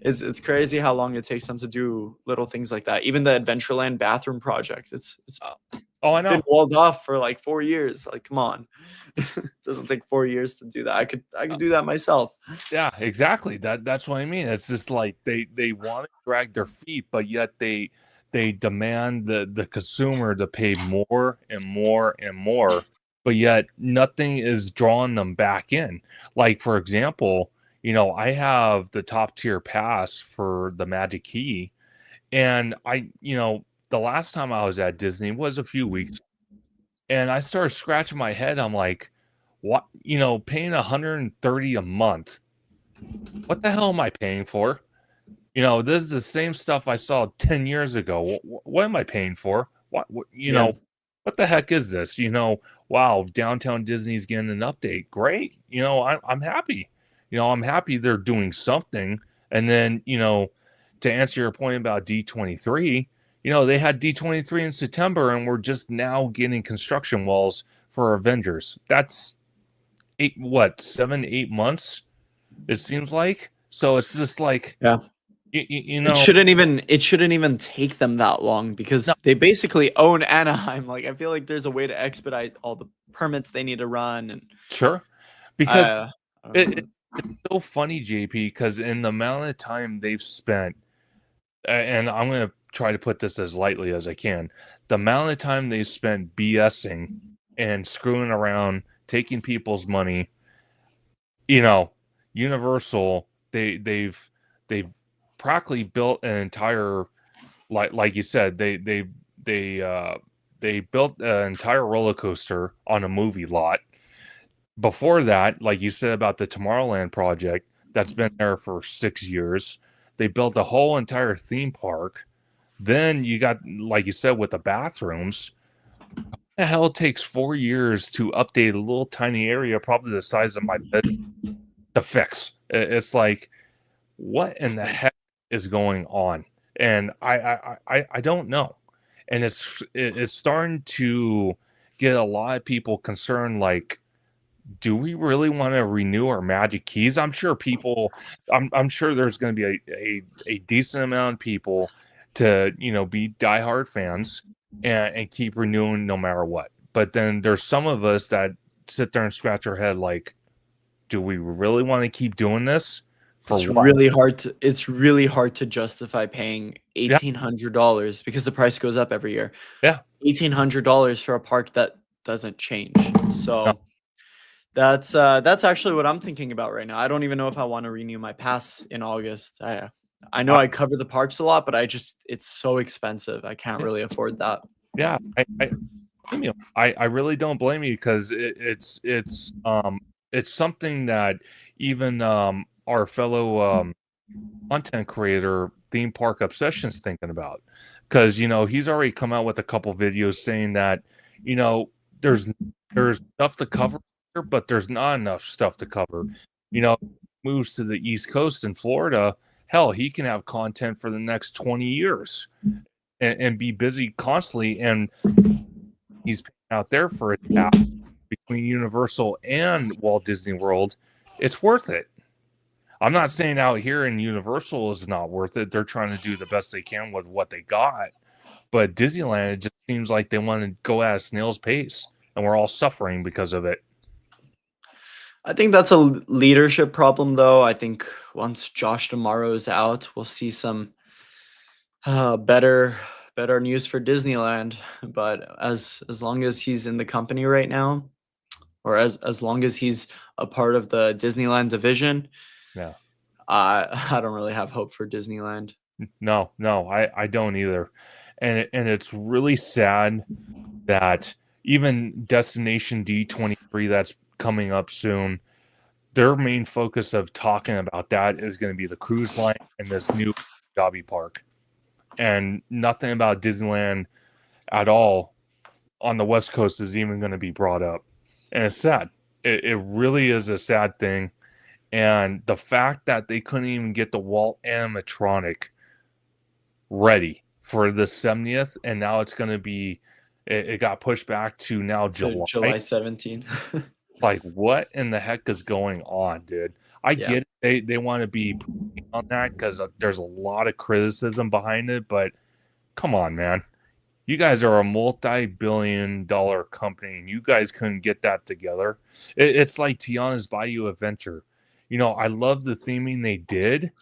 It's crazy how long it takes them to do little things like that. Even the Adventureland bathroom project, it's Oh, I been know. walled off for like 4 years. Like, come on. It doesn't take 4 years to do that. I could do that myself. Yeah, exactly. That's what I mean. It's just like they want to drag their feet, but yet they demand the consumer to pay more and more and more, but yet nothing is drawing them back in. Like for example, I have the top tier pass for the Magic Key, and the last time I was at Disney was a few weeks, and I started scratching my head. I'm like, what? Paying 130 a month, what the hell am I paying for? This is the same stuff I saw 10 years ago. What am I paying for? Yeah. What the heck is this? Wow, Downtown Disney's getting an update. Great. I'm happy. I'm happy they're doing something. And then, to answer your point about D23, they had D23 in September and we're just now getting construction walls for Avengers. That's 7, 8 months, it seems like. So it's just like, Yeah. you It shouldn't even take them that long because no, they basically own Anaheim. Like I feel like there's a way to expedite all the permits they need to run, and sure. Because I don't it, know. it's so funny, JP, because in the amount of time they've spent, and I'm going to try to put this as lightly as I can, the amount of time they've spent BSing and screwing around, taking people's money, Universal, they've practically built an entire, like you said, they built an entire roller coaster on a movie lot. Before that, like you said about the Tomorrowland project, that's been there for 6 years. They built a whole entire theme park. Then you got, like you said, with the bathrooms. The hell, it takes 4 years to update a little tiny area, probably the size of my bed, to fix. It's like, what in the heck is going on? And I don't know. And it's starting to get a lot of people concerned, like, do we really want to renew our Magic Keys? I'm sure I'm sure there's going to be a decent amount of people to, be diehard fans and keep renewing no matter what. But then there's some of us that sit there and scratch our head like, do we really want to keep doing this for It's what? really hard to justify paying Yeah. $1,800 because the price goes up every year. Yeah. $1,800 for a park that doesn't change. No. So that's actually what I'm thinking about right now. I don't even know if I want to renew my pass in August. I know I cover the parks a lot, but it's so expensive. I can't really afford that. Yeah, I really don't blame you because it's something that even our fellow content creator Theme Park Obsession's thinking about, because he's already come out with a couple videos saying that there's stuff to cover here, but there's not enough stuff to cover. Moves to the East Coast in Florida, hell, he can have content for the next 20 years and be busy constantly, and he's out there for a tap between Universal and Walt Disney World. It's worth it. I'm not saying out here in Universal is not worth it. They're trying to do the best they can with what they got. But Disneyland, it just seems like they want to go at a snail's pace, and we're all suffering because of it. I think that's a leadership problem, though. I think once Josh D'Amaro is out, we'll see some better news for Disneyland. But as long as he's in the company right now, or as long as he's a part of the Disneyland division, Yeah. I don't really have hope for Disneyland. No, I don't either. And it's really sad that even Destination D23 that's coming up soon, their main focus of talking about that is going to be the cruise line and this new Dobby Park. And nothing about Disneyland at all on the West Coast is even going to be brought up. And it's sad. It really is a sad thing. And the fact that they couldn't even get the Walt animatronic ready for the 70th, and now it's going to be, it got pushed back to now July 17. Like, what in the heck is going on, dude? I get it. They want to be on that because there's a lot of criticism behind it, but come on, man. You guys are a multi-billion-dollar company, and you guys couldn't get that together. It's like Tiana's Bayou Adventure. You know, I love the theming they did.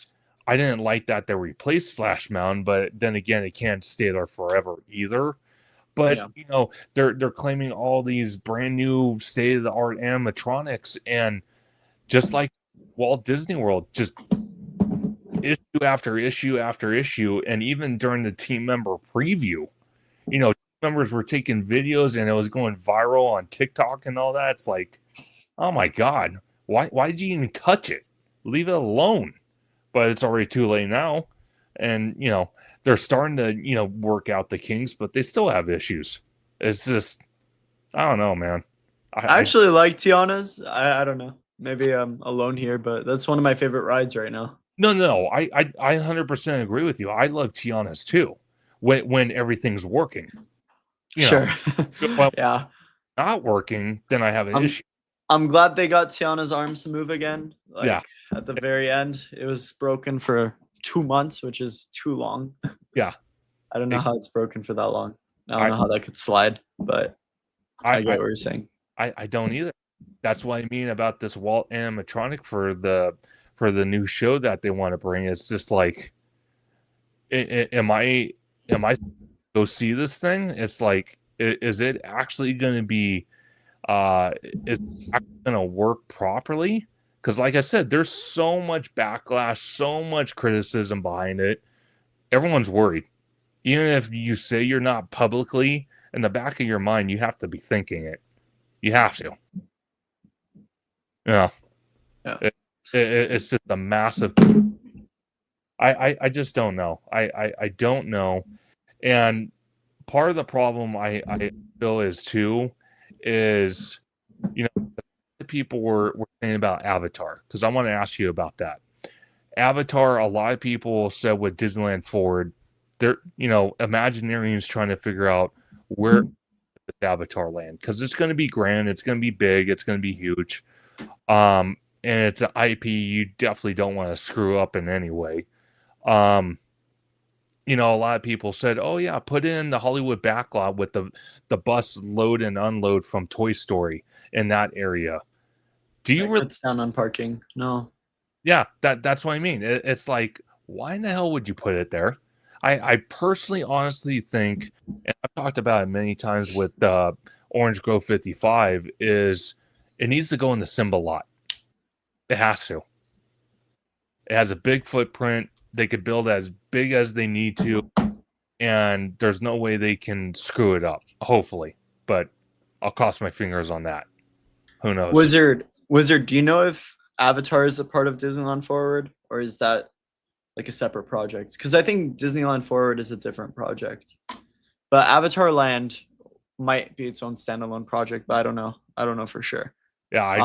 I didn't like that they replaced Splash Mountain, but then again, it can't stay there forever either. But you know, they're claiming all these brand new state-of-the-art animatronics, and just like Walt Disney World, just issue after issue after issue, and even during the team member preview, you know, members were taking videos and it was going viral on TikTok and all that. It's like, oh my God, why did you even touch it? Leave it alone. But it's already too late now. And, you know, they're starting to, you know, work out the kinks, but they still have issues. It's just, I don't know, man. I actually like Tiana's. I don't know. Maybe I'm alone here, but that's one of my favorite rides right now. No. I 100% agree with you. I love Tiana's too. When everything's working. You sure. Well, yeah. Not working, then I have an issue. I'm glad they got Tiana's arms to move again. Like, yeah. At the very end, it was broken for 2 months, which is too long. Yeah. I don't know how it's broken for that long. I don't know how that could slide, but I get what you're saying. I don't either. That's what I mean about this Walt animatronic for the new show that they want to bring. It's just like, am I go see this thing? It's like, is it actually going to be, is it going to work properly? Because like I said, there's so much backlash, so much criticism behind it. Everyone's worried. Even if you say you're not publicly, in the back of your mind, you have to be thinking it. You have to. Yeah. It's just a massive. I just don't know. I don't know. And part of the problem I feel is, you know, the people were saying about Avatar, because I want to ask you about that. Avatar, a lot of people said with Disneyland Forward, they're, you know, Imagineering is trying to figure out where the Avatar land, because it's going to be grand, it's going to be big, it's going to be huge. And it's an IP you definitely don't want to screw up in any way. You know, a lot of people said, oh yeah, put in the Hollywood backlot with the bus load and unload from Toy Story in that area. Do you really cuts down on parking? No. Yeah, that's what I mean. It's like, why in the hell would you put it there? I personally honestly think, and I've talked about it many times with Orange Grove 55, is it needs to go in the Simba lot. It has to. It has a big footprint. They could build as big as they need to, and there's no way they can screw it up, hopefully. But I'll cross my fingers on that. Who knows? Wizard, do you know if Avatar is a part of Disneyland Forward, or is that like a separate project? Because I think Disneyland Forward is a different project. But Avatar Land might be its own standalone project, but I don't know. I don't know for sure. Yeah, I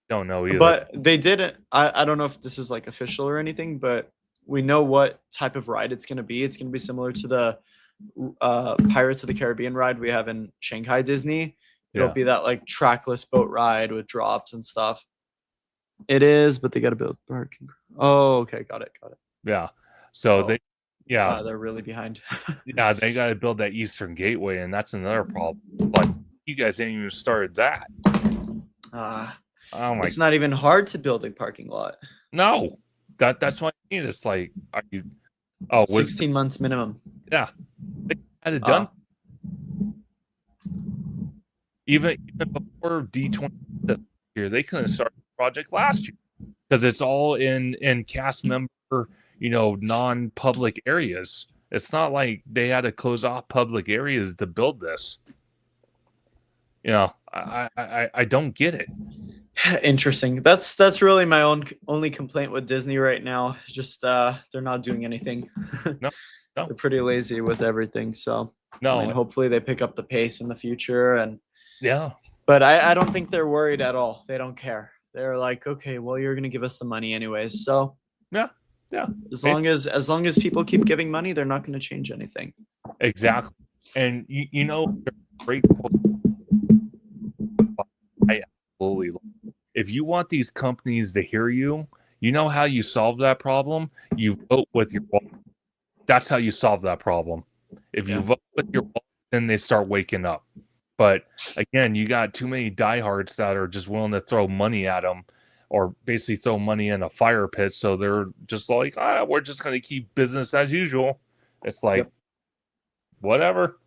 don't know either. But they didn't. I don't know if this is like official or anything, but we know what type of ride it's going to be. It's going to be similar to the Pirates of the Caribbean ride we have in Shanghai Disney. It'll be that like trackless boat ride with drops and stuff. It is, but they got to build parking. Oh, okay, got it. Yeah, so they're really behind. Yeah, they got to build that Eastern Gateway, and that's another problem. But you guys ain't even started that. Oh my! It's not even hard to build a parking lot. No, that's what I mean. It's like, are you? 16 months minimum. Yeah, they had it done. even before D20 this year, they could have started the project last year because it's all in cast member, non-public areas. It's not like they had to close off public areas to build this. I don't get it. Interesting. That's really my only complaint with Disney right now. Just they're not doing anything. No. They're pretty lazy with everything. So No. I mean, hopefully they pick up the pace in the future. And yeah. But I don't think they're worried at all. They don't care. They're like, okay, well, you're gonna give us the money anyways. So yeah. As long as people keep giving money, they're not gonna change anything. Exactly. And great quote. I absolutely love. If you want these companies to hear you, you know how you solve that problem? You vote with your wallet. That's how you solve that problem. If you vote with your wallet, then they start waking up. But again, you got too many diehards that are just willing to throw money at them, or basically throw money in a fire pit. So they're just like, we're just going to keep business as usual. It's like, whatever,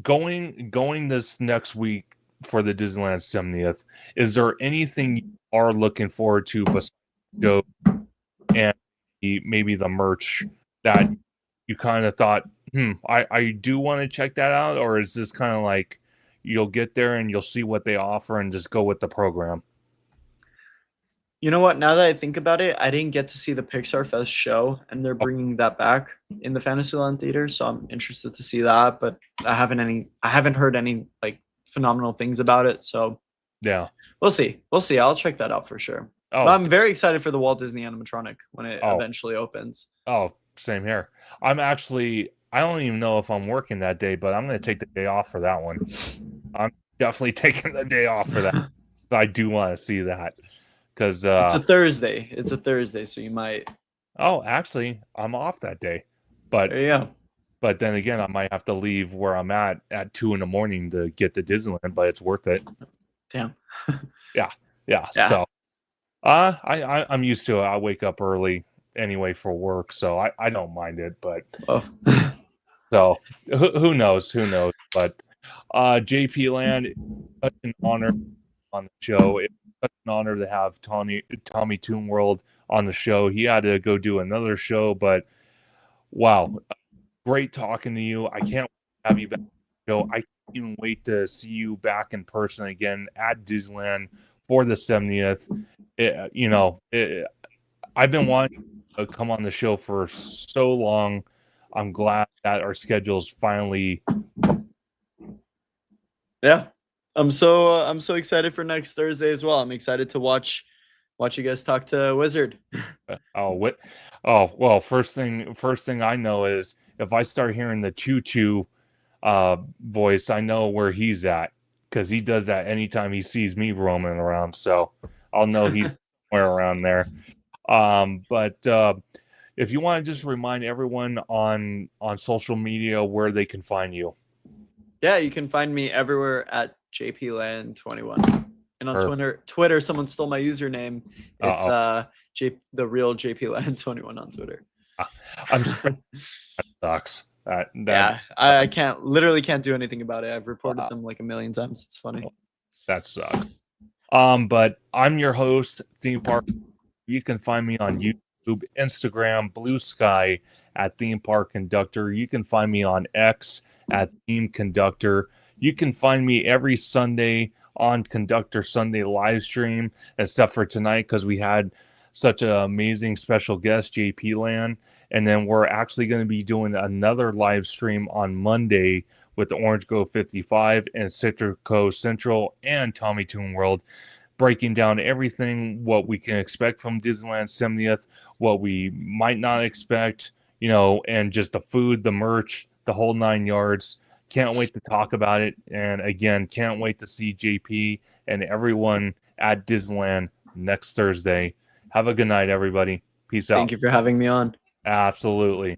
going this next week for the Disneyland 70th, is there anything you are looking forward to besides Joe and maybe the merch that you kind of thought, I do want to check that out? Or is this kind of like you'll get there and you'll see what they offer and just go with the program? You know what? Now that I think about it, I didn't get to see the Pixar Fest show, and they're bringing that back in the Fantasyland Theater, so I'm interested to see that. But I haven't heard any like phenomenal things about it, so yeah, we'll see. I'll check that out for sure. But I'm very excited for the Walt Disney animatronic when it eventually opens. Oh, same here. I don't even know if I'm working that day, but I'm going to take the day off for that one. I'm definitely taking the day off for that. I do want to see that. Because it's a Thursday, so you might. Oh, actually, I'm off that day, but yeah. But then again, I might have to leave where I'm at 2 a.m. to get to Disneyland, but it's worth it. Damn. yeah. So, I'm used to it. I wake up early anyway for work, so I don't mind it. But so who knows? But Jpland, such an honor on the show. It's such an honor to have TommyToonWorld on the show. He had to go do another show, but wow, great talking to you. I can't have you back on the show. I can't even wait to see you back in person again at Disneyland for the 70th. I've been wanting to come on the show for so long. I'm glad that our schedule's finally. Yeah. I'm so excited for next Thursday as well. I'm excited to watch you guys talk to Wizard. Well, first thing I know is if I start hearing the choo-choo voice, I know where he's at, because he does that anytime he sees me roaming around. So I'll know he's somewhere around there. But if you want to just remind everyone on social media where they can find you. Yeah, you can find me everywhere at Jpland21. And on Twitter, someone stole my username. It's the real Jpland21 on Twitter. I'm sorry. That sucks. Yeah, I can't do anything about it. I've reported them like a million times. It's funny. That sucks. But I'm your host, Theme Park. You can find me on YouTube, Instagram, Bluesky at ThemeParkConductor. You can find me on X at ThemeConductor. You can find me every Sunday on Conductor Sunday Livestream, except for tonight because we had such an amazing special guest, Jpland. And then we're actually going to be doing another live stream on Monday with the Orange Grove 55 and Citrico Central and TommyToonWorld, breaking down everything, what we can expect from Disneyland 70th, what we might not expect, and just the food, the merch, the whole 9 yards. Can't wait to talk about it. And again, can't wait to see JP and everyone at Disneyland next Thursday. Have a good night, everybody. Peace out. Thank you for having me on. Absolutely.